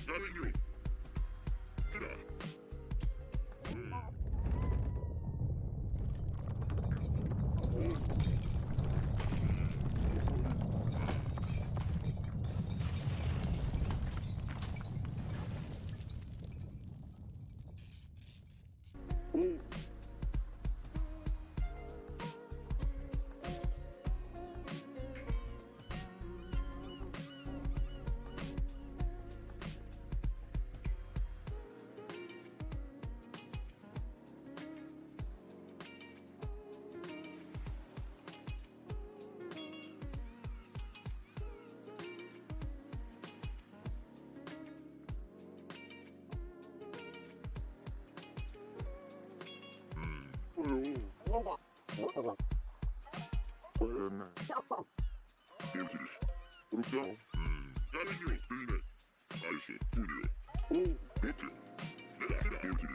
reimagining. Ta-da. Emsiz. Durukta. Reimagining. Büyüme. Ayısı. Buyuruyor. Bitti. Emsiz.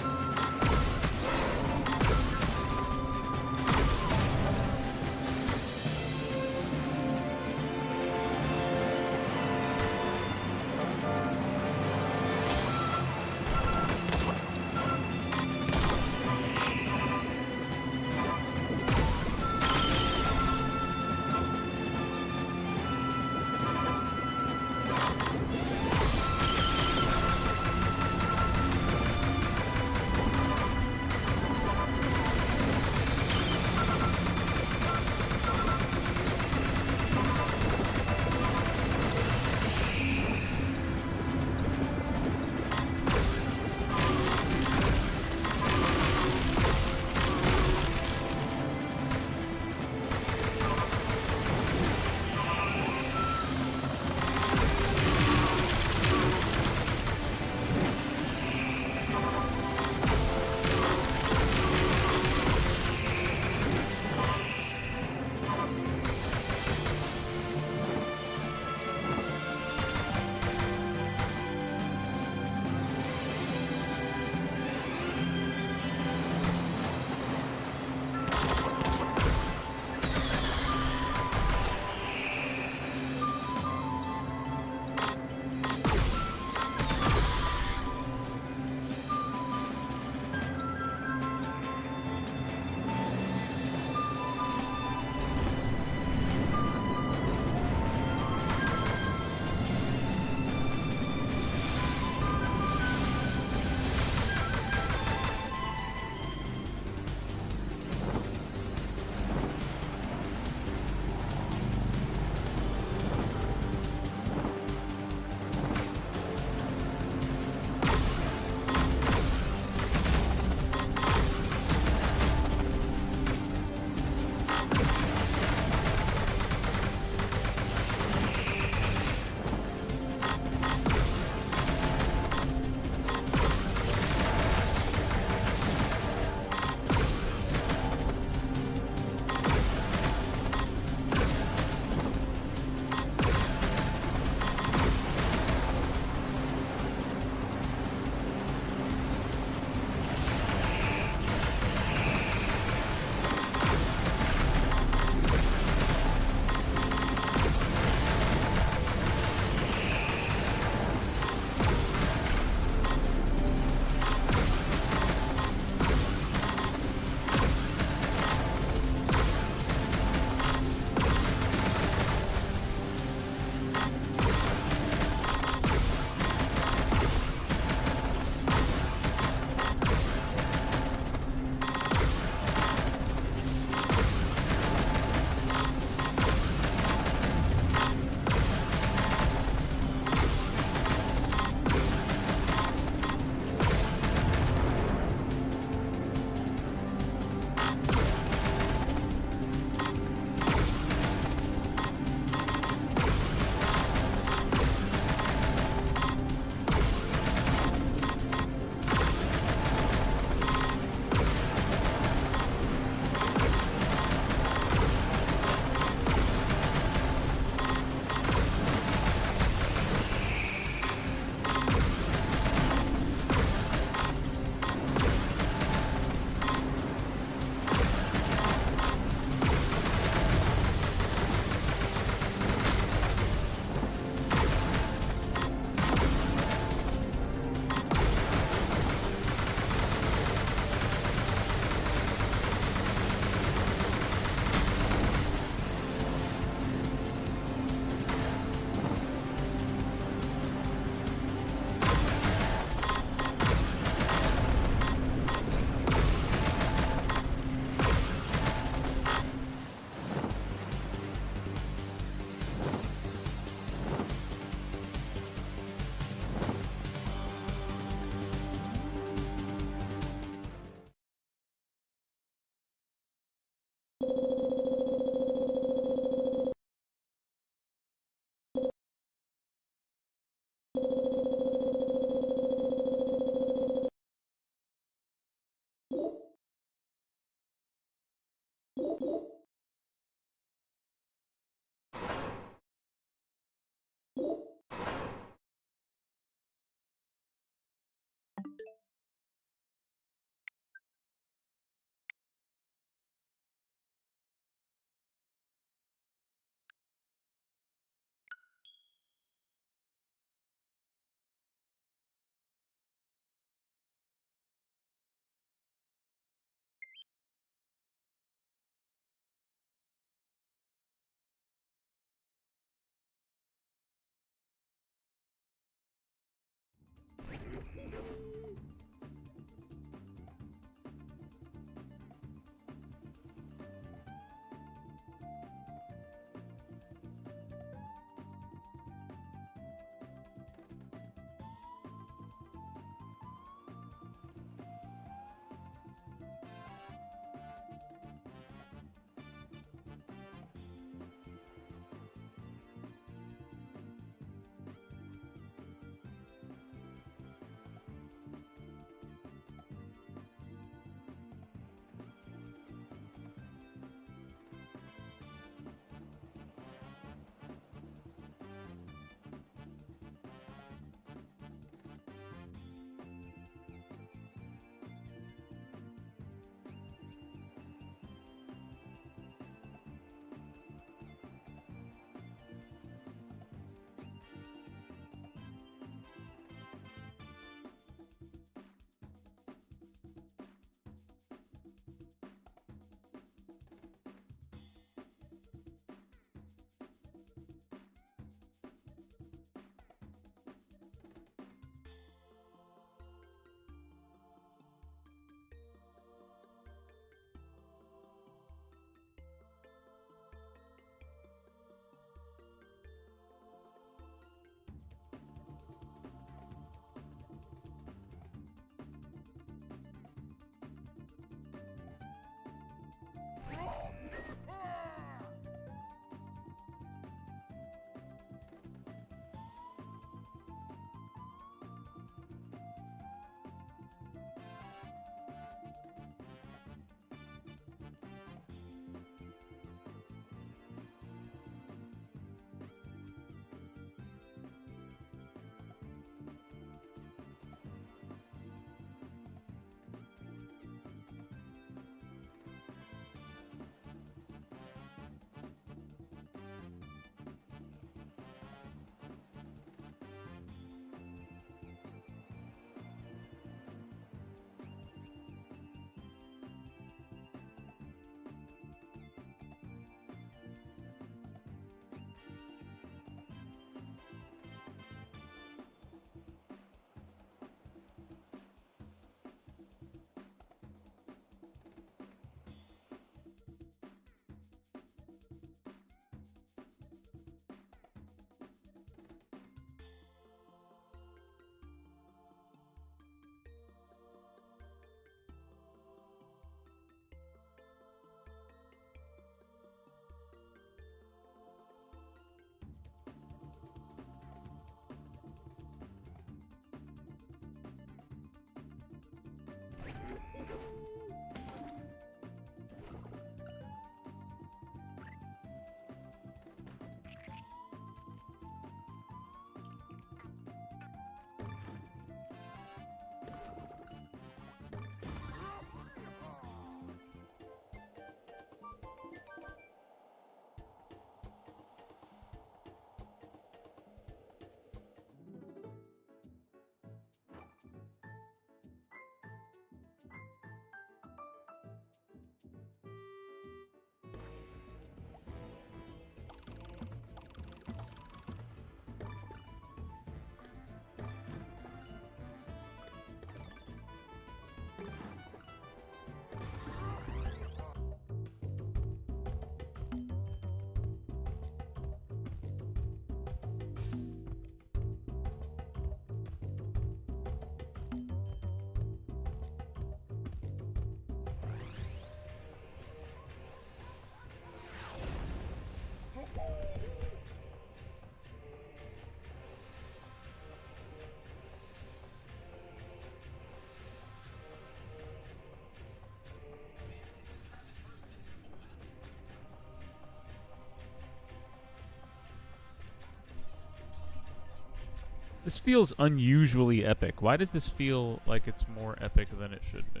This feels unusually epic. Why does this feel like it's more epic than it should be?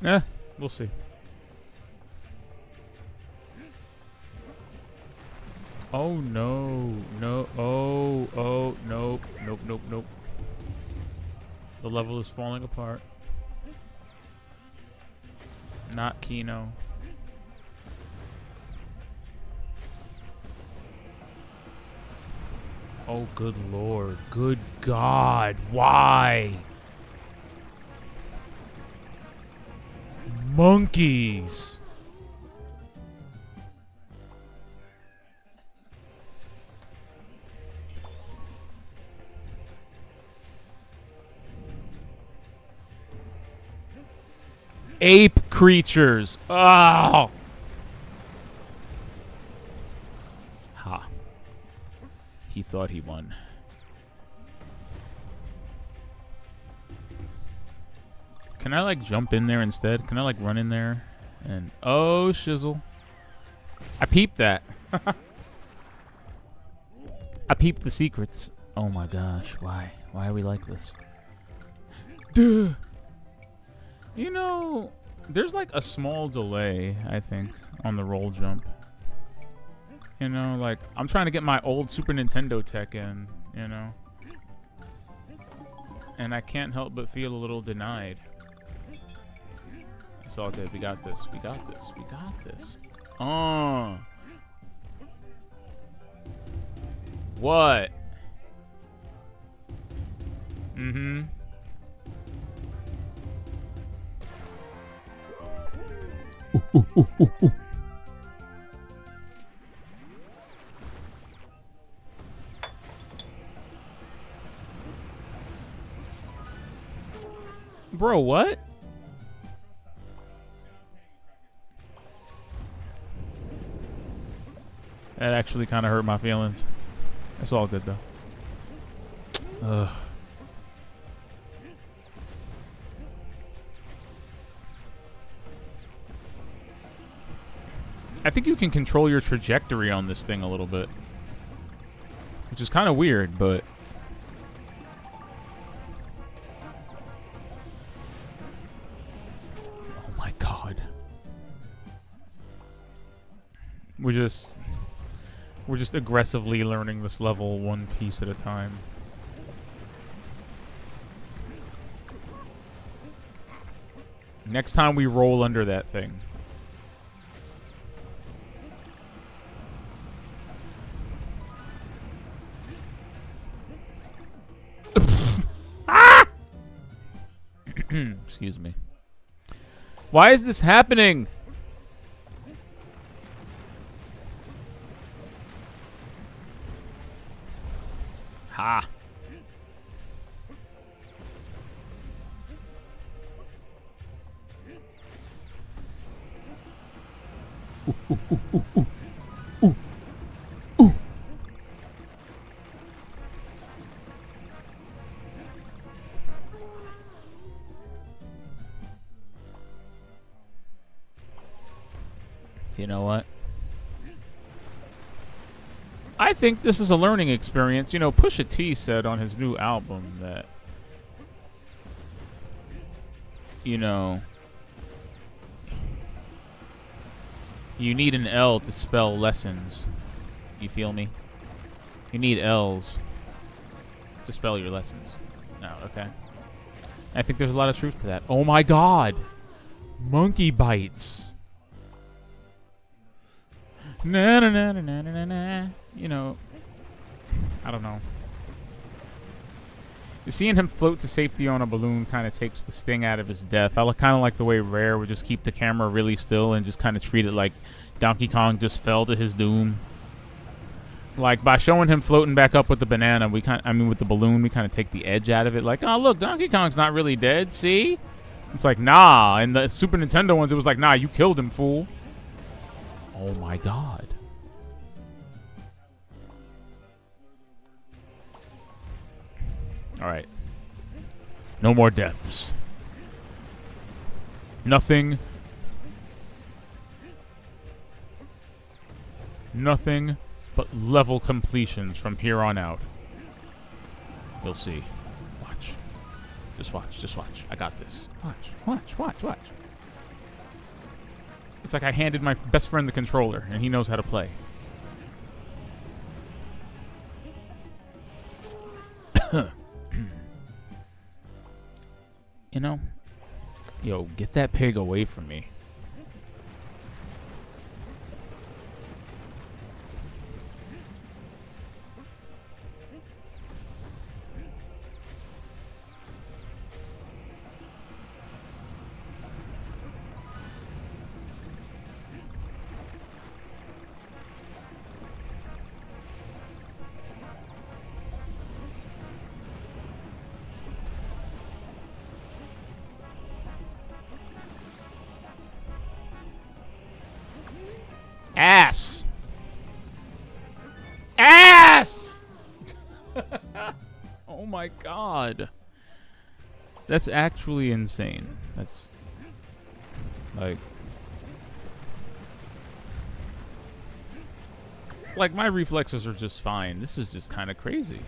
Eh, we'll see. Oh no, no, oh, nope, nope. The level is falling apart. Not Kino. Oh, good lord. Good God. Why? Monkeys. Ape creatures. Oh. Ha. He thought he won. Can I, like, jump in there instead? Can I, like, run in there? And, oh, shizzle. I peeped that. I peeped the secrets. Oh, my gosh. Why? Why are we like this? Duh. You know, there's, like, a small delay, I think, on the roll jump. You know, like, I'm trying to get my old Super Nintendo tech in, you know? And I can't help but feel a little denied. It's all good. We got this. We got this. We got this. Oh. What? Mm-hmm. Ooh. Bro, what? That actually kind of hurt my feelings. It's all good, though. Ugh. I think you can control your trajectory on this thing a little bit. Which is kind of weird, but... Oh my god. We're just aggressively learning this level one piece at a time. Next time we roll under that thing. Ah! Excuse me. Why is this happening? Ha. Ooh. You know what? I think this is a learning experience. You know, Pusha T said on his new album that, you know, you need an L to spell lessons. You feel me? You need L's to spell your lessons. No, okay. I think there's a lot of truth to that. Oh my god! Monkey bites. Na na na na na na na. You know, I don't know. Seeing him float to safety on a balloon kind of takes the sting out of his death. I kind of like the way Rare would just keep the camera really still and just kind of treat it like Donkey Kong just fell to his doom. Like, by showing him floating back up with the banana, with the balloon, we kind of take the edge out of it. Like, oh, look, Donkey Kong's not really dead, see? It's like, nah. In the Super Nintendo ones, it was like, nah, you killed him, fool. Oh my god. Alright. No more deaths. Nothing. Nothing but level completions from here on out. You'll see. Watch. Just watch. Just watch. I got this. Watch. Watch. Watch. Watch. It's like I handed my best friend the controller, and he knows how to play. You know? Yo, get that pig away from me. Ass! Ass! Oh my god. That's actually insane. That's... Like, my reflexes are just fine. This is just kind of crazy.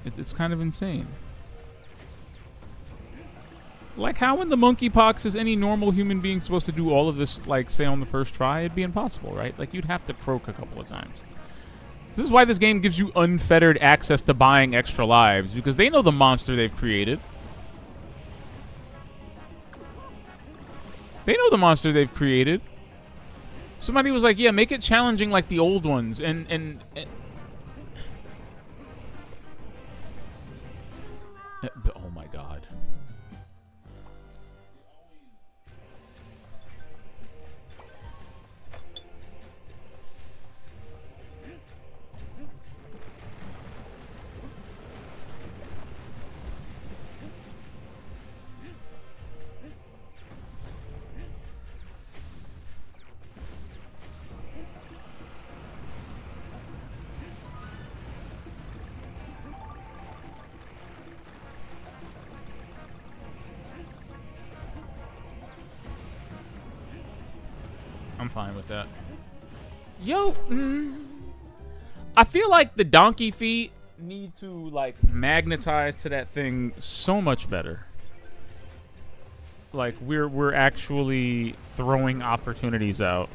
It's kind of insane. Like, how in the monkeypox is any normal human being supposed to do all of this, like, say, on the first try? It'd be impossible, right? Like, you'd have to croak a couple of times. This is why this game gives you unfettered access to buying extra lives, because they know the monster they've created. They know the monster they've created. Somebody was like, yeah, make it challenging like the old ones, and oh my god. I'm fine with that. Yo, I feel like the donkey feet need to, like, magnetize to that thing so much better. Like, we're actually throwing opportunities out.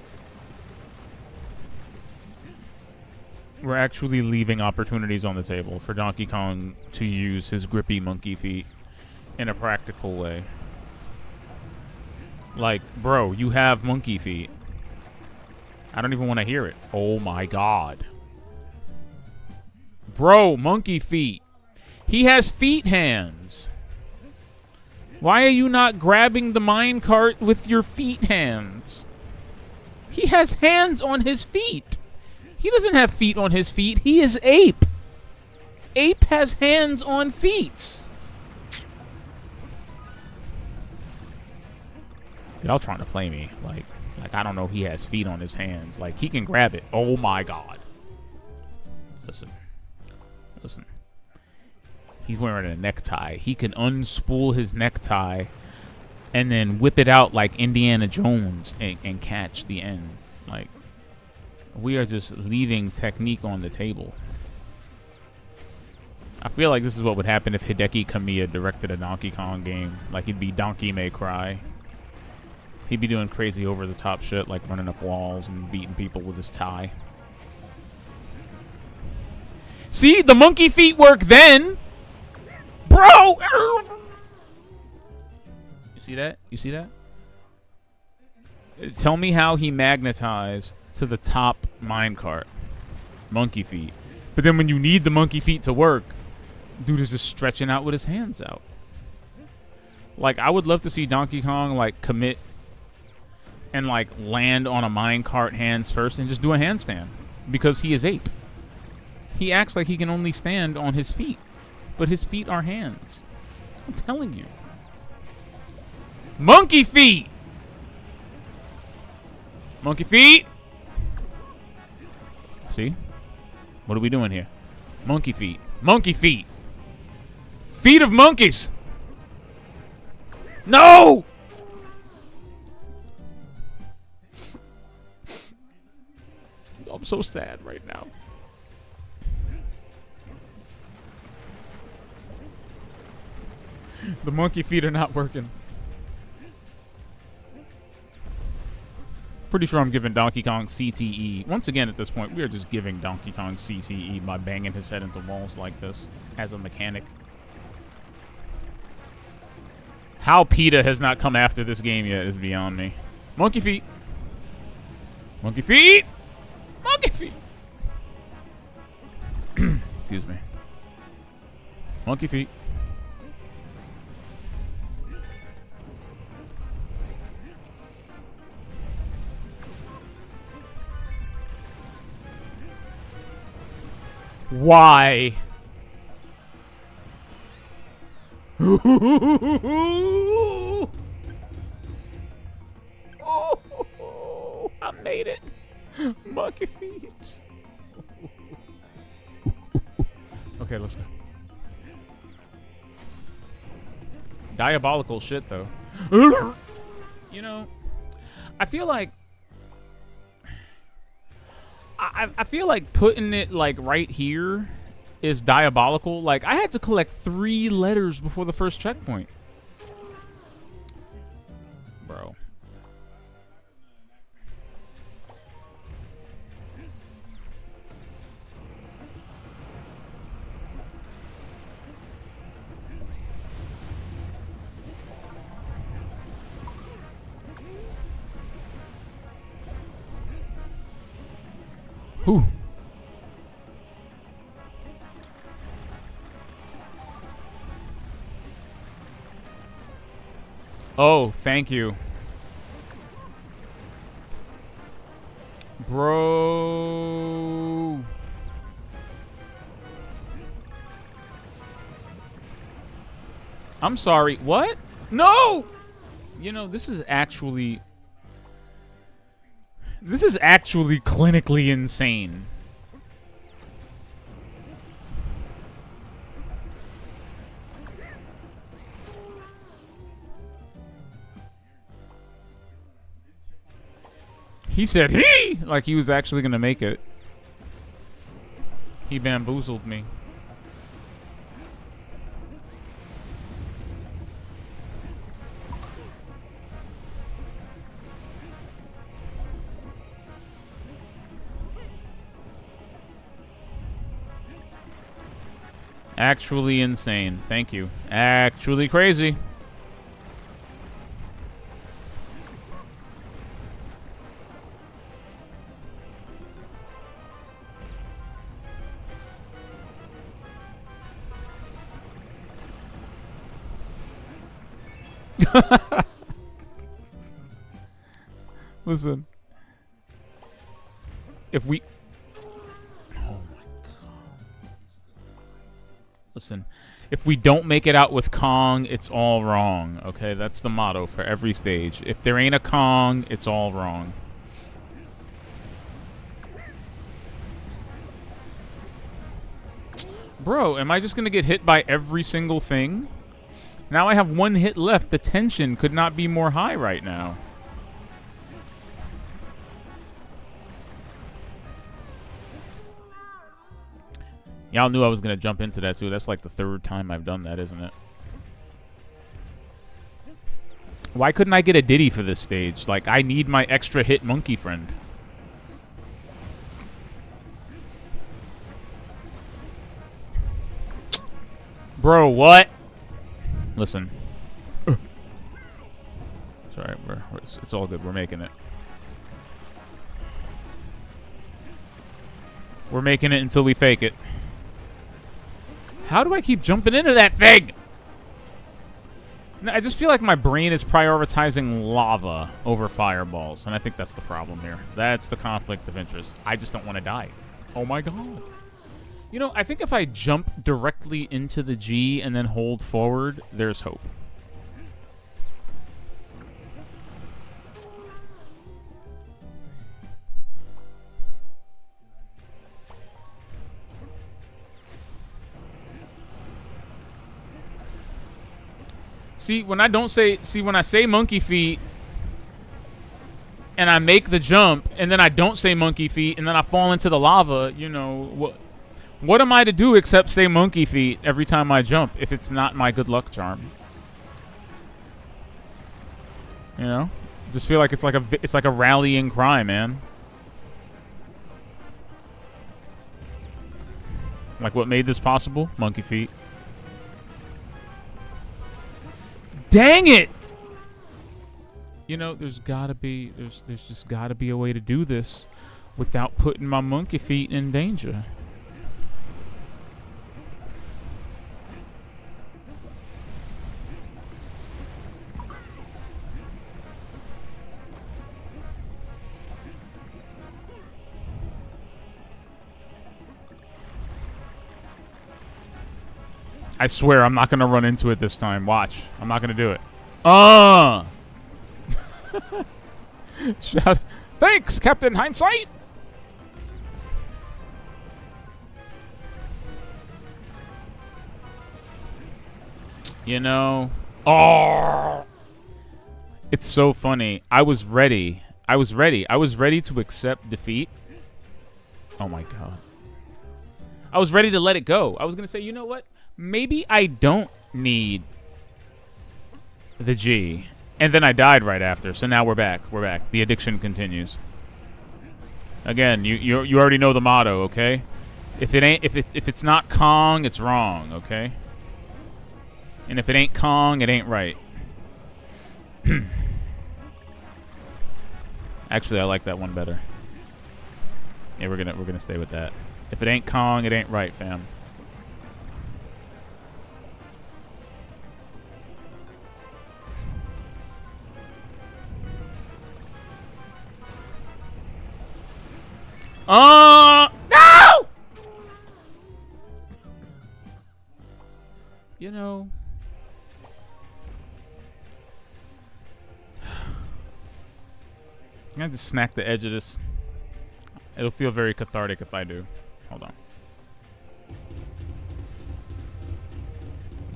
We're actually leaving opportunities on the table for Donkey Kong to use his grippy monkey feet in a practical way. Like, bro, you have monkey feet. I don't even want to hear it. Oh my god. Bro, monkey feet. He has feet hands. Why are you not grabbing the minecart with your feet hands? He has hands on his feet. He doesn't have feet on his feet. He is ape. Ape has hands on feet. Y'all trying to play me. Like, I don't know, he has feet on his hands. Like, he can grab it. Oh my god. Listen. Listen. He's wearing a necktie. He can unspool his necktie and then whip it out like Indiana Jones and catch the end. Like, we are just leaving technique on the table. I feel like this is what would happen if Hideki Kamiya directed a Donkey Kong game. Like, he'd be Donkey May Cry. He'd be doing crazy over-the-top shit, like running up walls and beating people with his tie. See? The monkey feet work then! Bro! You see that? You see that? Tell me how he magnetized to the top minecart. Monkey feet. But then when you need the monkey feet to work, dude is just stretching out with his hands out. Like, I would love to see Donkey Kong, like, commit and, like, land on a minecart hands first and just do a handstand. Because he is ape. He acts like he can only stand on his feet. But his feet are hands. I'm telling you. Monkey feet! Monkey feet! See? What are we doing here? Monkey feet. Monkey feet! Feet of monkeys! No! I'm so sad right now. The monkey feet are not working. Pretty sure I'm giving Donkey Kong CTE. Once again, at this point, we are just giving Donkey Kong CTE by banging his head into walls like this as a mechanic. How PETA has not come after this game yet is beyond me. Monkey feet. Monkey feet. Monkey feet. Excuse me. Monkey feet. Why? Oh, I made it. Monkey feet. Okay, let's go. Diabolical shit, though. You know, I feel like I feel like putting it like right here is diabolical. Like I had to collect 3 letters before the first checkpoint. Bro. Whew. Oh, thank you. Bro. I'm sorry. What? No! You know, this is actually clinically insane. He said he like he was actually gonna make it. He bamboozled me. Actually insane. Thank you. Actually crazy. Listen. If we... Oh my god. Listen. If we don't make it out with Kong, it's all wrong. Okay, that's the motto for every stage. If there ain't a Kong, it's all wrong. Bro, am I just gonna get hit by every single thing? Now I have 1 hit left. The tension could not be more high right now. Y'all knew I was going to jump into that, too. That's like the 3rd time I've done that, isn't it? Why couldn't I get a Diddy for this stage? Like, I need my extra hit monkey friend. Bro, what? Listen. It's alright. It's all good. We're making it. We're making it until we fake it. How do I keep jumping into that thing? I just feel like my brain is prioritizing lava over fireballs, and I think that's the problem here. That's the conflict of interest. I just don't want to die. Oh my god. You know, I think if I jump directly into the G and then hold forward, there's hope. See, when I say monkey feet, and I make the jump, and then I don't say monkey feet, and then I fall into the lava, you know, what am I to do except say monkey feet every time I jump if it's not my good luck charm? You know? Just feel like it's like a rallying cry, man. Like, what made this possible? Monkey feet. Dang it! You know, there's just gotta be a way to do this without putting my monkey feet in danger. I swear I'm not gonna run into it this time. Watch. I'm not gonna do it. Shout. Thanks, Captain Hindsight! You know... Oh! It's so funny. I was ready. I was ready to accept defeat. Oh my god. I was ready to let it go. I was gonna say, you know what? Maybe I don't need the G. And then I died right after, so now we're back. We're back. The addiction continues. Again, you already know the motto, okay? If it's not Kong, it's wrong, okay? And if it ain't Kong, it ain't right. Actually, I like that one better. Yeah, we're gonna stay with that. If it ain't Kong, it ain't right, fam. No! You know, I have to smack the edge of this. It'll feel very cathartic if I do. Hold on.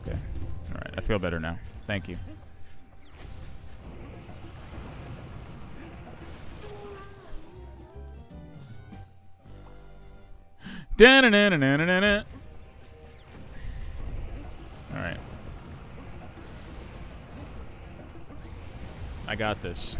Okay. All right. I feel better now. Thank you. Da-na-na-na-na-na-na. All right. I got this.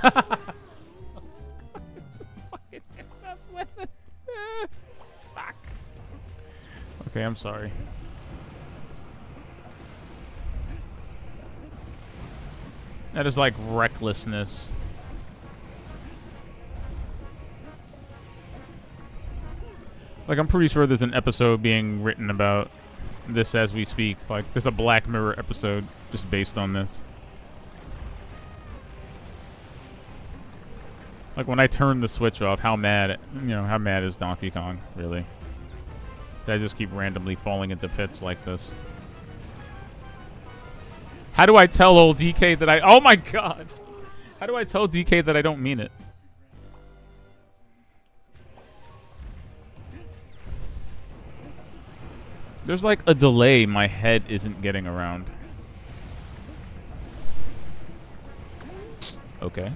Fuck. Okay, I'm sorry. That is like recklessness. Like, I'm pretty sure there's an episode being written about this as we speak. Like, there's a Black Mirror episode just based on this. Like, when I turn the switch off, how mad is Donkey Kong, really? Did I just keep randomly falling into pits like this? How do I tell old DK that oh my god! How do I tell DK that I don't mean it? There's like a delay my head isn't getting around. Okay.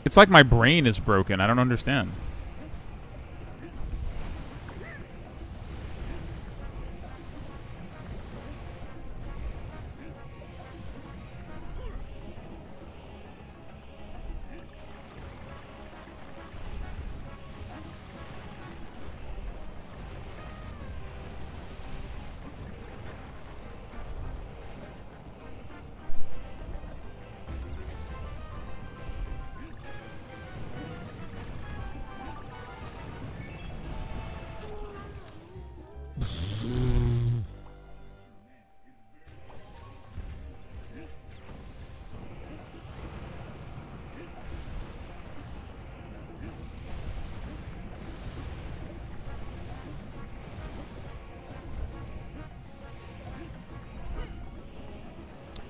It's like my brain is broken. I don't understand.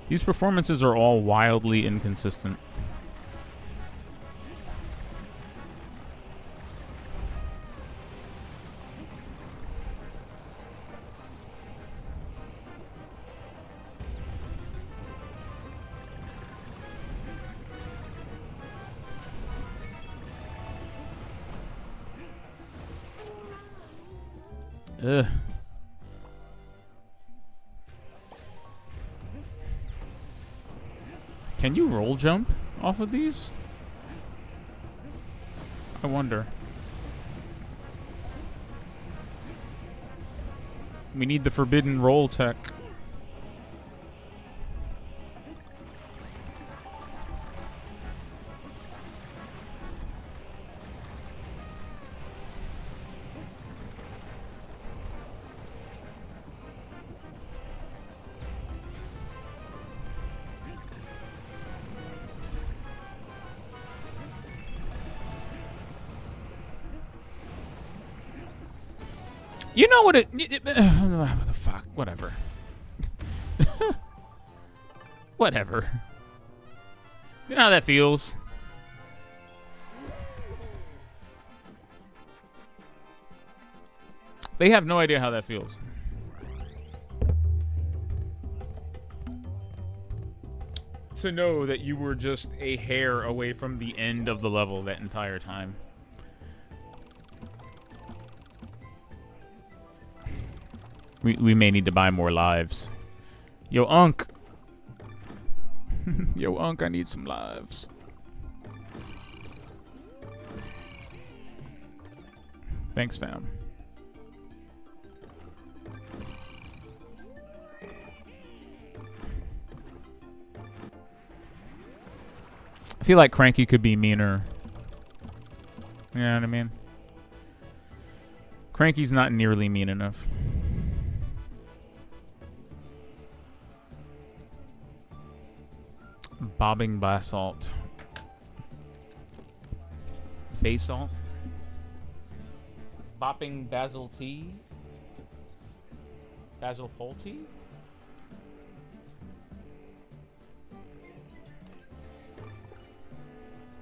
These performances are all wildly inconsistent. Ugh. Can you roll jump off of these? I wonder. We need the forbidden roll tech. You know what what the fuck? Whatever. Whatever. You know how that feels? They have no idea how that feels. To know that you were just a hair away from the end of the level that entire time. We may need to buy more lives. Yo, Unc. Yo, Unc, I need some lives. Thanks, fam. I feel like Cranky could be meaner. You know what I mean? Cranky's not nearly mean enough. Bobbing basalt. Basalt? Bopping basil tea? Basil faulty?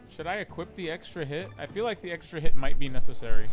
Should I equip the extra hit? I feel like the extra hit might be necessary.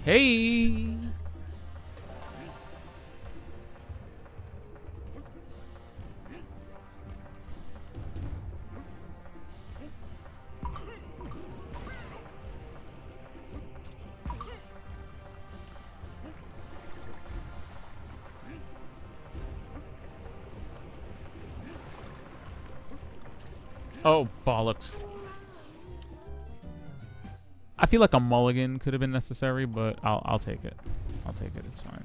Hey! Oh, bollocks. I feel like a mulligan could have been necessary, but I'll take it. I'll take it. It's fine.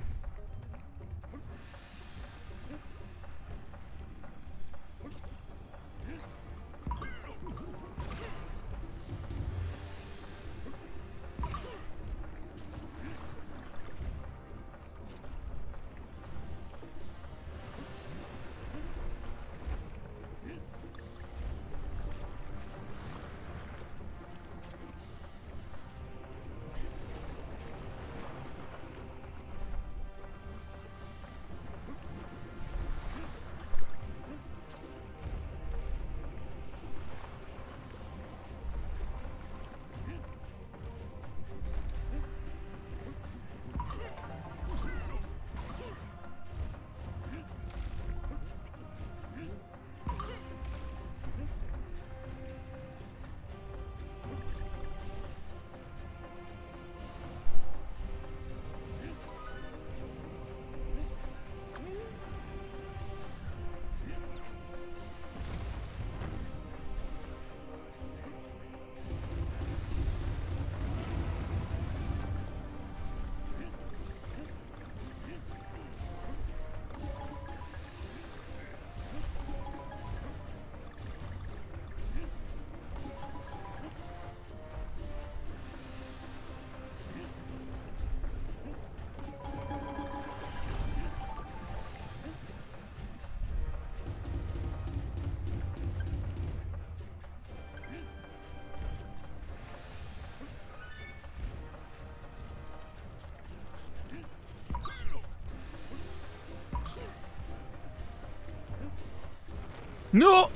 No!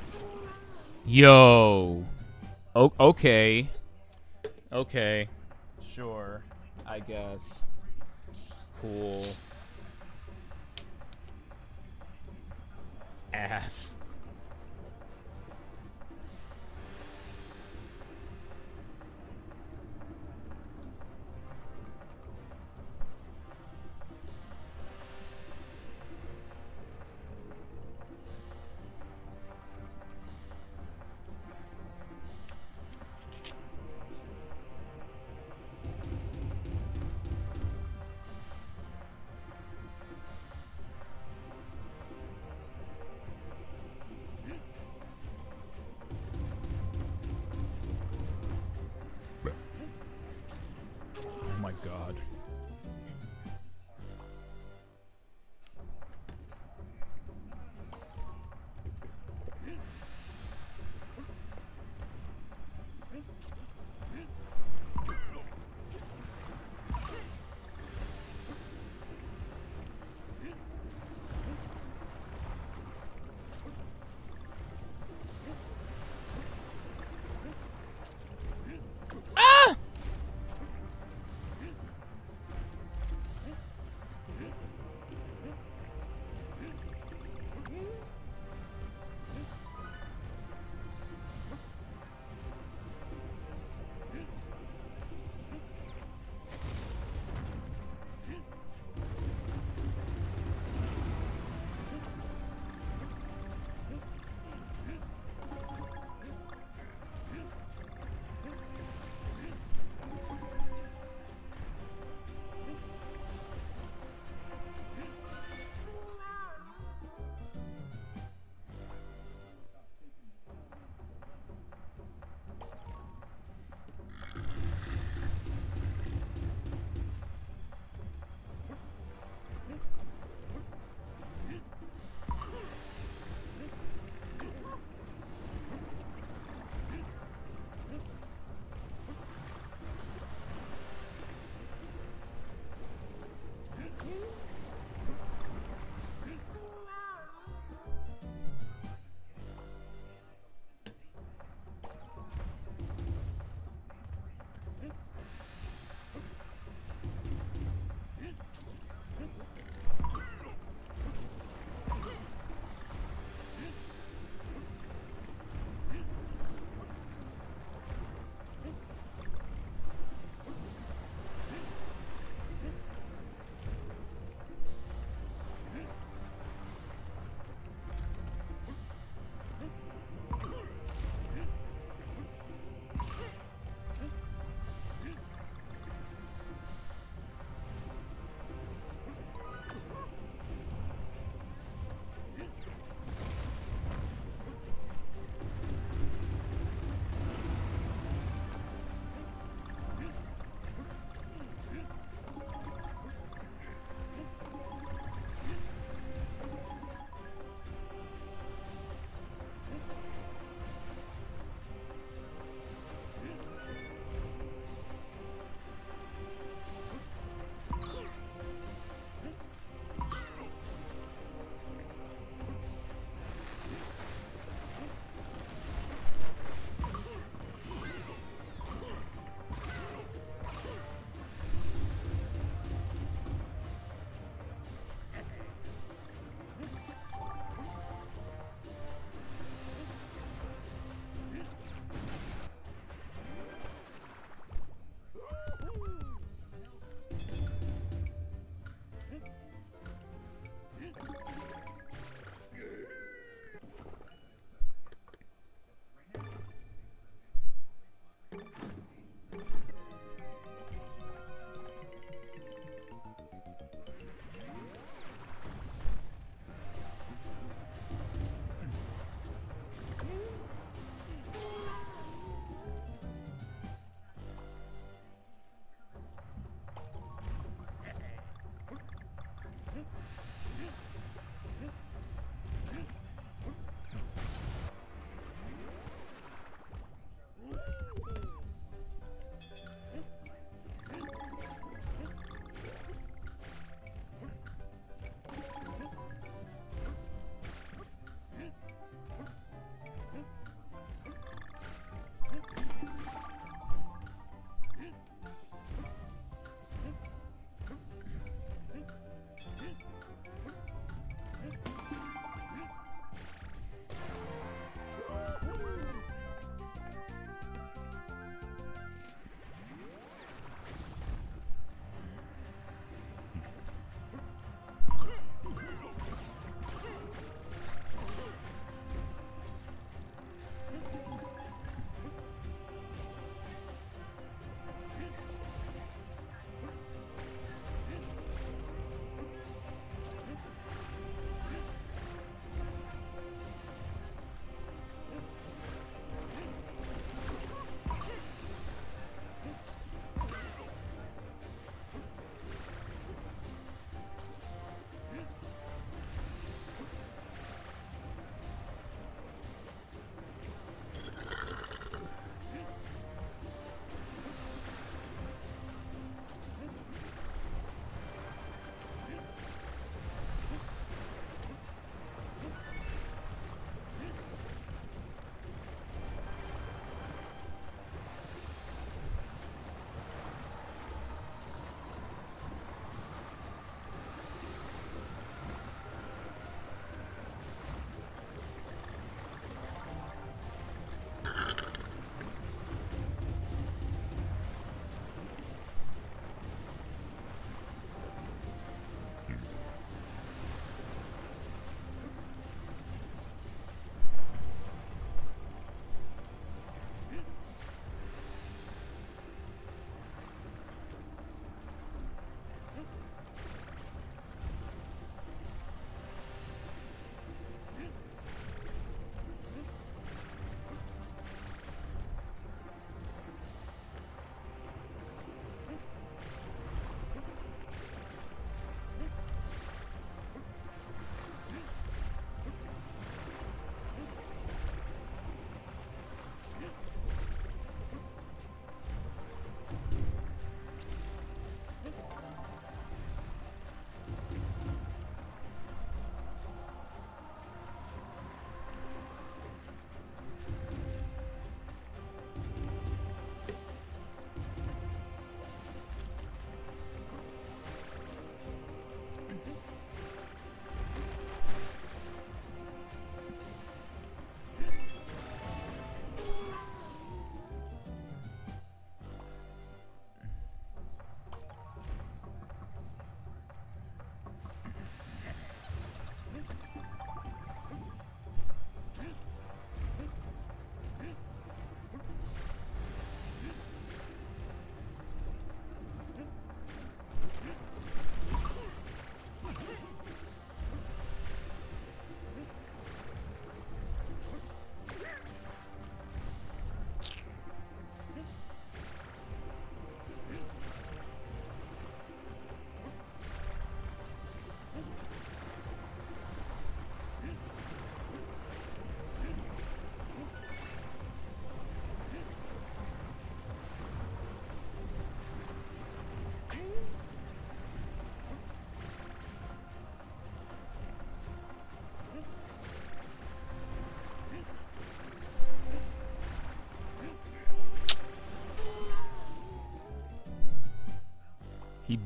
Yo. Okay. Okay. Sure. I guess. Cool. Ass. Oh my god.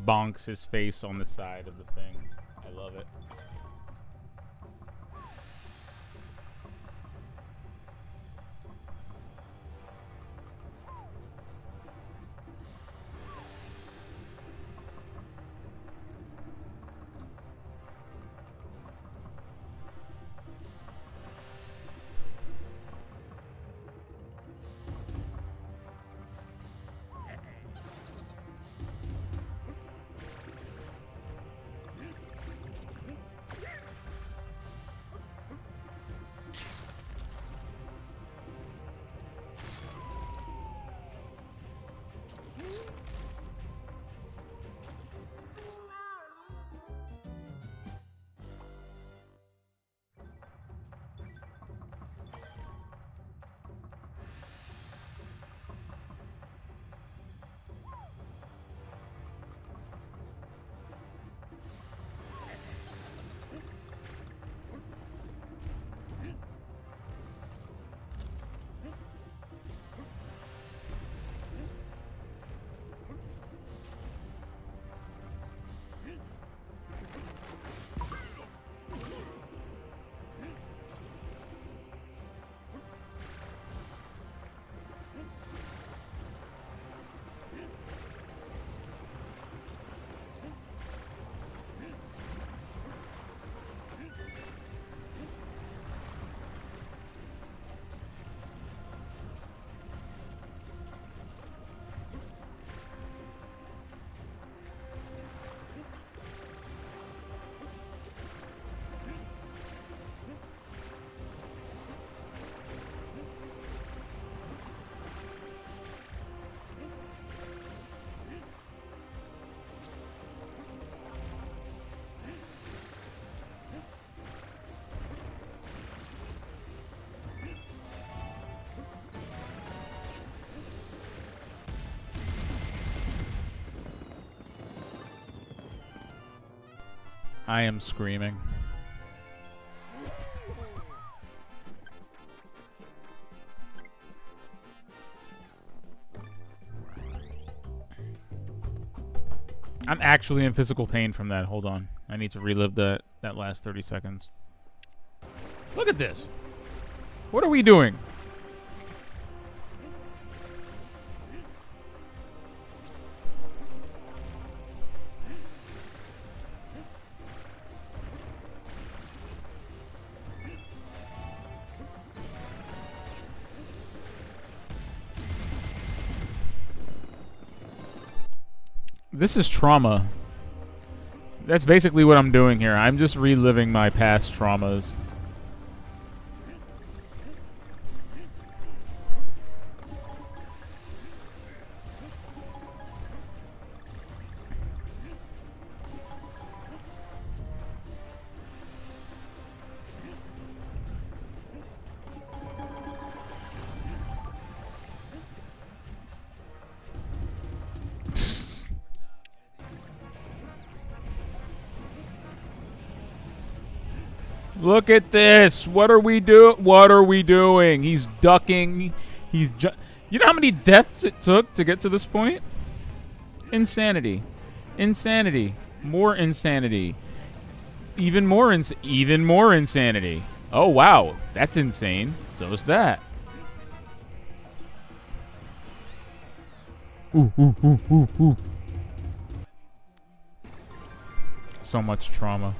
bonks his face on the side of the thing. I love it. I am screaming. I'm actually in physical pain from that. Hold on. I need to relive that last 30 seconds. Look at this. What are we doing? This is trauma. That's basically what I'm doing here. I'm just reliving my past traumas. Look at this. What are we doing? He's ducking. You know how many deaths it took to get to this point? Insanity. Insanity. More insanity. Even more insanity. Oh, wow. That's insane. So is that. Ooh, ooh, ooh, ooh, ooh. So much trauma.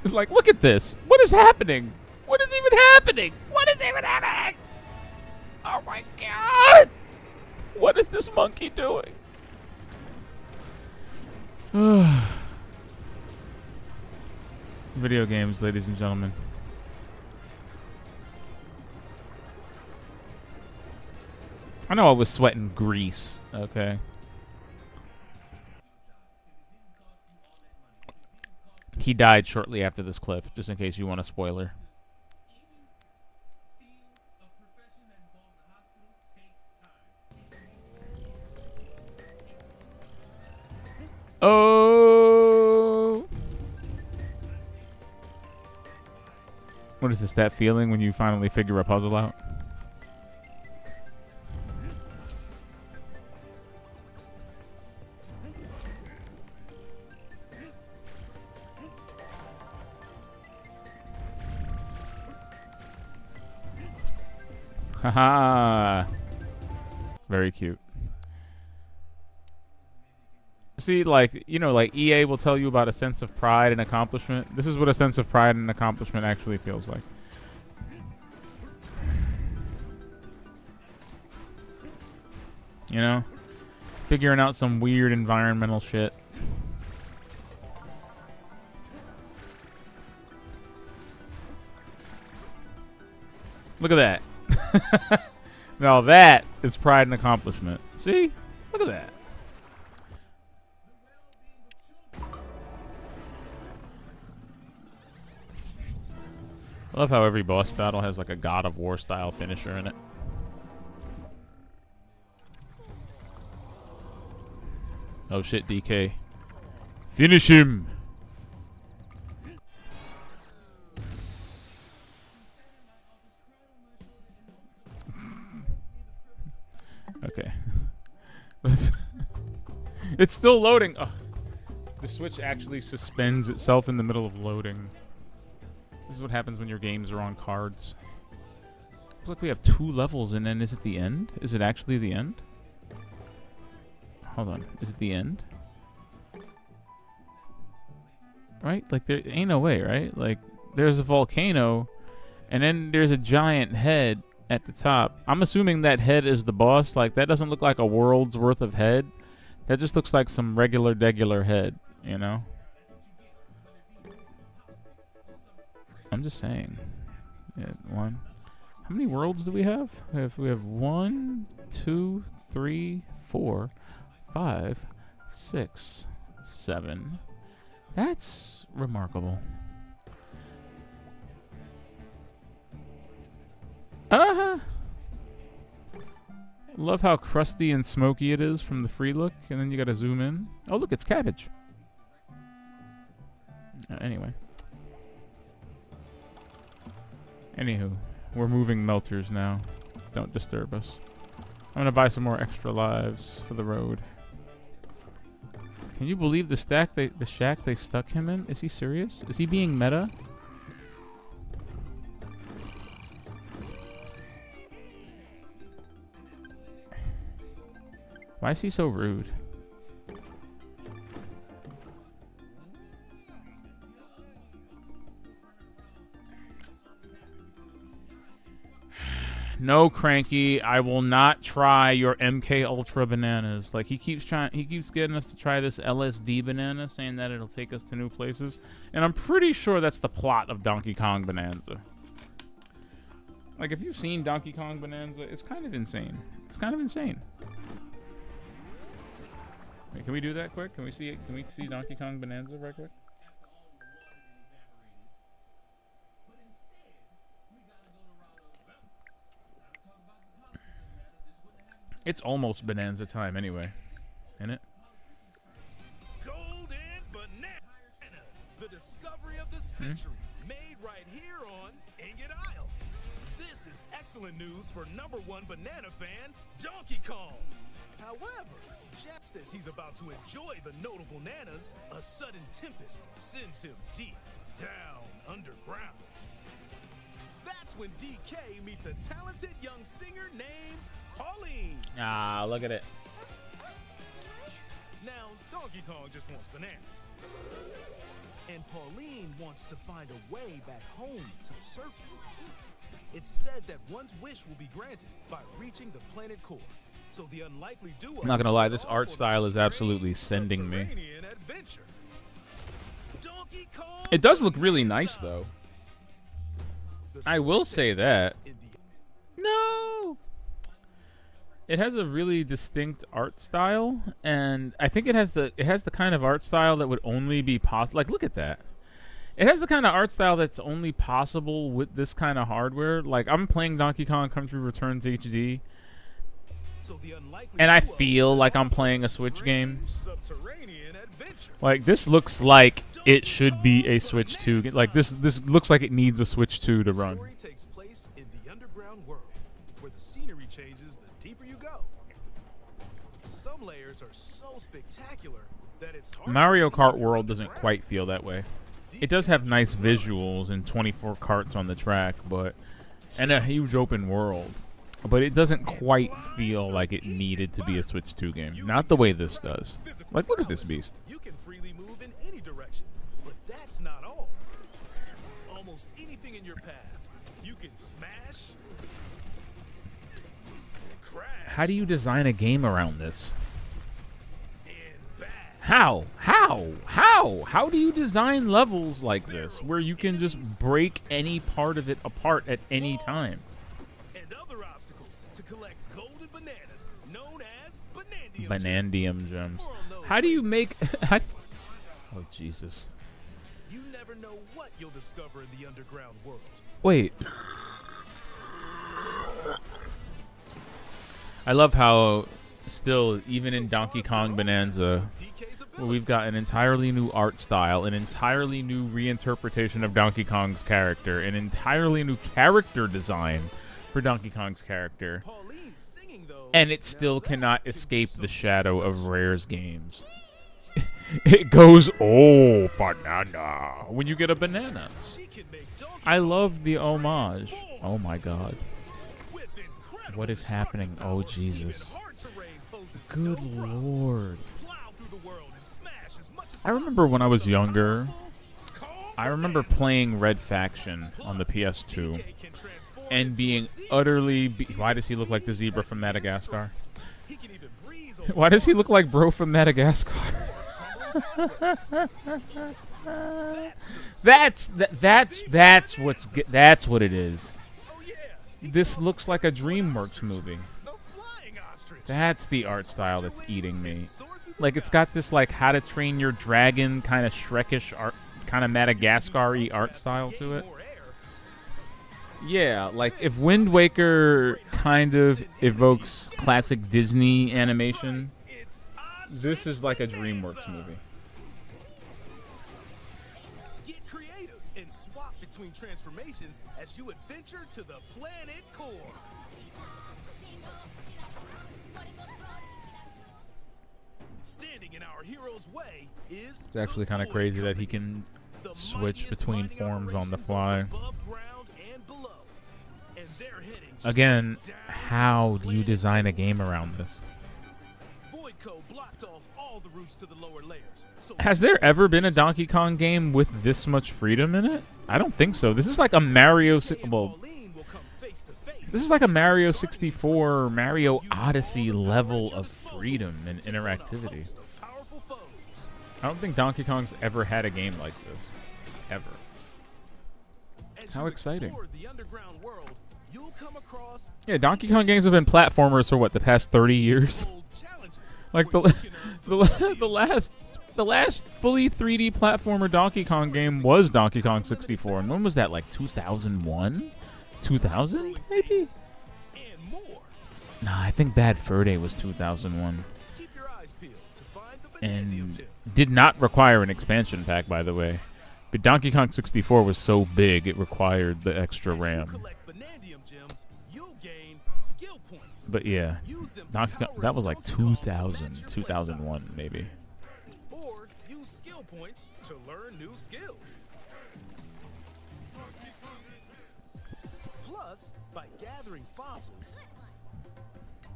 Like, look at this. What is happening? What is even happening? What is even happening? Oh my god! What is this monkey doing? Video games, ladies and gentlemen. I know I was sweating grease, okay? He died shortly after this clip, just in case you want a spoiler. Oh! What is this, that feeling when you finally figure a puzzle out? Haha. Very cute. See, like, you know, like EA will tell you about a sense of pride and accomplishment. This is what a sense of pride and accomplishment actually feels like. You know? Figuring out some weird environmental shit. Look at that. Now that is pride and accomplishment. See? Look at that. I love how every boss battle has like a God of War style finisher in it. Oh shit, DK. Finish him! Okay. It's still loading! Ugh. The Switch actually suspends itself in the middle of loading. This is what happens when your games are on cards. Looks like we have 2 levels, and then is it the end? Is it actually the end? Hold on. Is it the end? Right? Like, there ain't no way, right? Like, there's a volcano, and then there's a giant head at the top. I'm assuming that head is the boss. Like, that doesn't look like a world's worth of head. That just looks like some regular head, you know? I'm just saying. Yeah, 1. How many worlds do we have? We have 1, 2, 3, 4, 5, 6, 7. That's remarkable. Love how crusty and smoky it is from the free look, and then you gotta zoom in. Oh, look, it's cabbage. Anyway. Anywho, we're moving melters now. Don't disturb us. I'm gonna buy some more extra lives for the road. Can you believe the shack they stuck him in? Is he serious? Is he being meta? Why is he so rude? No, Cranky, I will not try your MK Ultra bananas. Like, he keeps getting us to try this LSD banana, saying that it'll take us to new places. And I'm pretty sure that's the plot of Donkey Kong Bonanza. Like, if you've seen Donkey Kong Bonanza, it's kind of insane. It's kind of insane. Wait, can we do that quick? Can we see Donkey Kong Bonanza right quick? It's almost Bonanza time anyway, isn't it? Golden Bananas, the discovery of the century, made right here on Ingot Isle. This is excellent news for #1 banana fan, Donkey Kong. However, just as he's about to enjoy the notable bananas, a sudden tempest sends him deep down underground. That's when DK meets a talented young singer named Pauline. Ah, look at it. Now, Donkey Kong just wants bananas. And Pauline wants to find a way back home to the surface. It's said that one's wish will be granted by reaching the planet core. So the unlikely duo. I'm not gonna lie, this art style is absolutely sending me. It does look really nice, though. I will say that. No! It has a really distinct art style, and I think it has the kind of art style that would only be possible. Like, look at that. It has the kind of art style that's only possible with this kind of hardware. Like, I'm playing Donkey Kong Country Returns HD, and I feel like I'm playing a Switch game. Like, this looks like it should be a Switch 2. Like, this looks like it needs a Switch 2 to run. Takes place in the underground world, where the scenery changes the deeper you go. Some layers are so spectacular that it's hard. Mario Kart World doesn't quite feel that way. It does have nice visuals and 24 carts on the track, and a huge open world. but it doesn't quite feel like it needed to be a Switch 2 game. Not the way this does. Like, look at this beast. You can freely move in any direction, but that's not all. Almost anything in your path, you can smash, crash, How do you design a game around this? and bash. How? How do you design levels like this where you can just break any part of it apart at any time? And other obstacles to collect golden bananas, known as Bonandium Bonandium gems. More on those How do you make... oh, Jesus. You never know what you'll discover in the underground world. Wait. I love how still, even in Donkey Kong Bonanza, where we've got an entirely new art style, an entirely new reinterpretation of Donkey Kong's character, an entirely new character design for Donkey Kong's character, Pauline's singing though. and it still cannot escape the shadow of Rare's games. It goes, oh, banana, when you get a banana. She can make Donkey I Kong love the homage. transform Oh my god. with incredible What is happening? Oh, power. Jesus. Even hard terrain poses Good no problem. lord. Plow through the world and smash as much as I remember when I was possible. younger, Kong I remember playing Red Faction on the PS2 DK can transform and into being a zebra. utterly... Why does he look like the zebra from Madagascar? He can even breeze over Why does he look like bro from Madagascar? That's what it is. Oh yeah, he This can looks like a DreamWorks movie. the flying ostrich. That's the art style that's eating me. Soar through the Like, it's sky. got this, like, How to Train Your Dragon kind of Shrekish art, kind of Madagascar-y art style to it. More air. Yeah, like, if Wind Waker kind of evokes classic Disney animation, It's this is like a Bonanza. DreamWorks movie. Get creative and swap between transformations as you adventure to the planet core. Standing in our hero's way is It's actually the kind of Void crazy that Company, he can the switch mightiest between mining forms on the operation fly. above ground and below. And they're heading Again, straight down how to do you planet design a core. game around this? Voidco blocked off all the routes to the lower layers. So Has there ever been a Donkey Kong game with this much freedom in it? I don't think so. This is like a Mario... Well, Pauline will come face to face. this is like a Mario 64, Mario Odyssey level of freedom and interactivity. Powerful foes. I don't think Donkey Kong's ever had a game like this. Ever. As How you exciting. explore the underground world, you'll come across Yeah, Donkey Kong games have been platformers for what, the past 30 years? bold challenges Like where the you can earn the last fully 3D platformer Donkey Kong game was Donkey Kong 64. And when was that? Like 2001? 2000 maybe? stages and more. Nah, I think Bad Fur Day was 2001. Keep your eyes peeled to find the Bonanza And gems. did not require an expansion pack, by the way. But Donkey Kong 64 was so big it required the extra As you RAM. collect Bonandium gems, you'll gain skill points. But yeah, Use them to Donkey Kong, power that up was like Donkey Kong to match 2000, your playstyle. 2001 maybe. Or use skill points to learn new skills. Plus, by gathering fossils,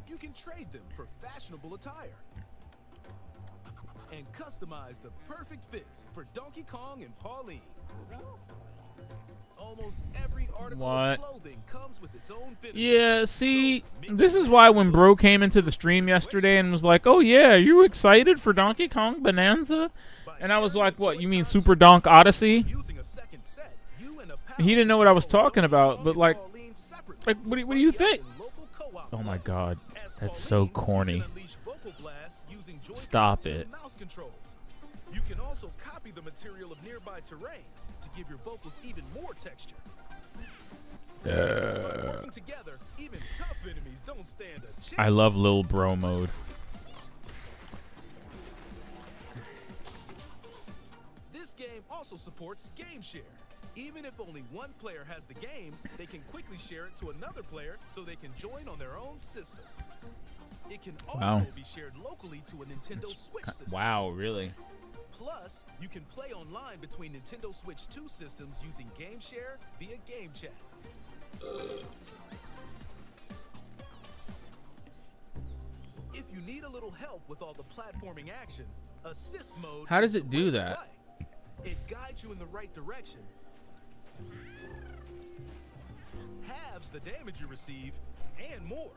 you can trade them for fashionable attire and customize the perfect fits for Donkey Kong and Pauline. Almost every article What? of clothing comes with its own benefits. Yeah, see, So mix this and is why match when your Bro look came and into the suit stream the yesterday situation. and was like, "Oh yeah, are you excited for Donkey Kong Bonanza?" By And I was sharing like, the "What? You mean Joy-Con Super Donk Odyssey?" using a second set, you and a pal He didn't know what I was control talking Donkey about, Kong but and like, Pauline separately like, to what do you buddy up think? in local co-op Oh my play. God, As that's so Pauline, you corny. can unleash vocal blasts using Joy-Con Stop and it. mouse controls. You can also copy the material of nearby terrain to give your vocals even more texture. By working together, even tough enemies don't stand a chance. I love Lil Bro mode. This game also supports game share. Even if only one player has the game, they can quickly share it to another player so they can join on their own system. It can also Wow. be shared locally to a Nintendo Switch system. Wow, really? Plus, you can play online between Nintendo Switch 2 systems using Game Share via Game Chat. If you need a little help with all the platforming action, assist mode. How does is it the do way to that? play. It guides you in the right direction, halves the damage you receive, and more.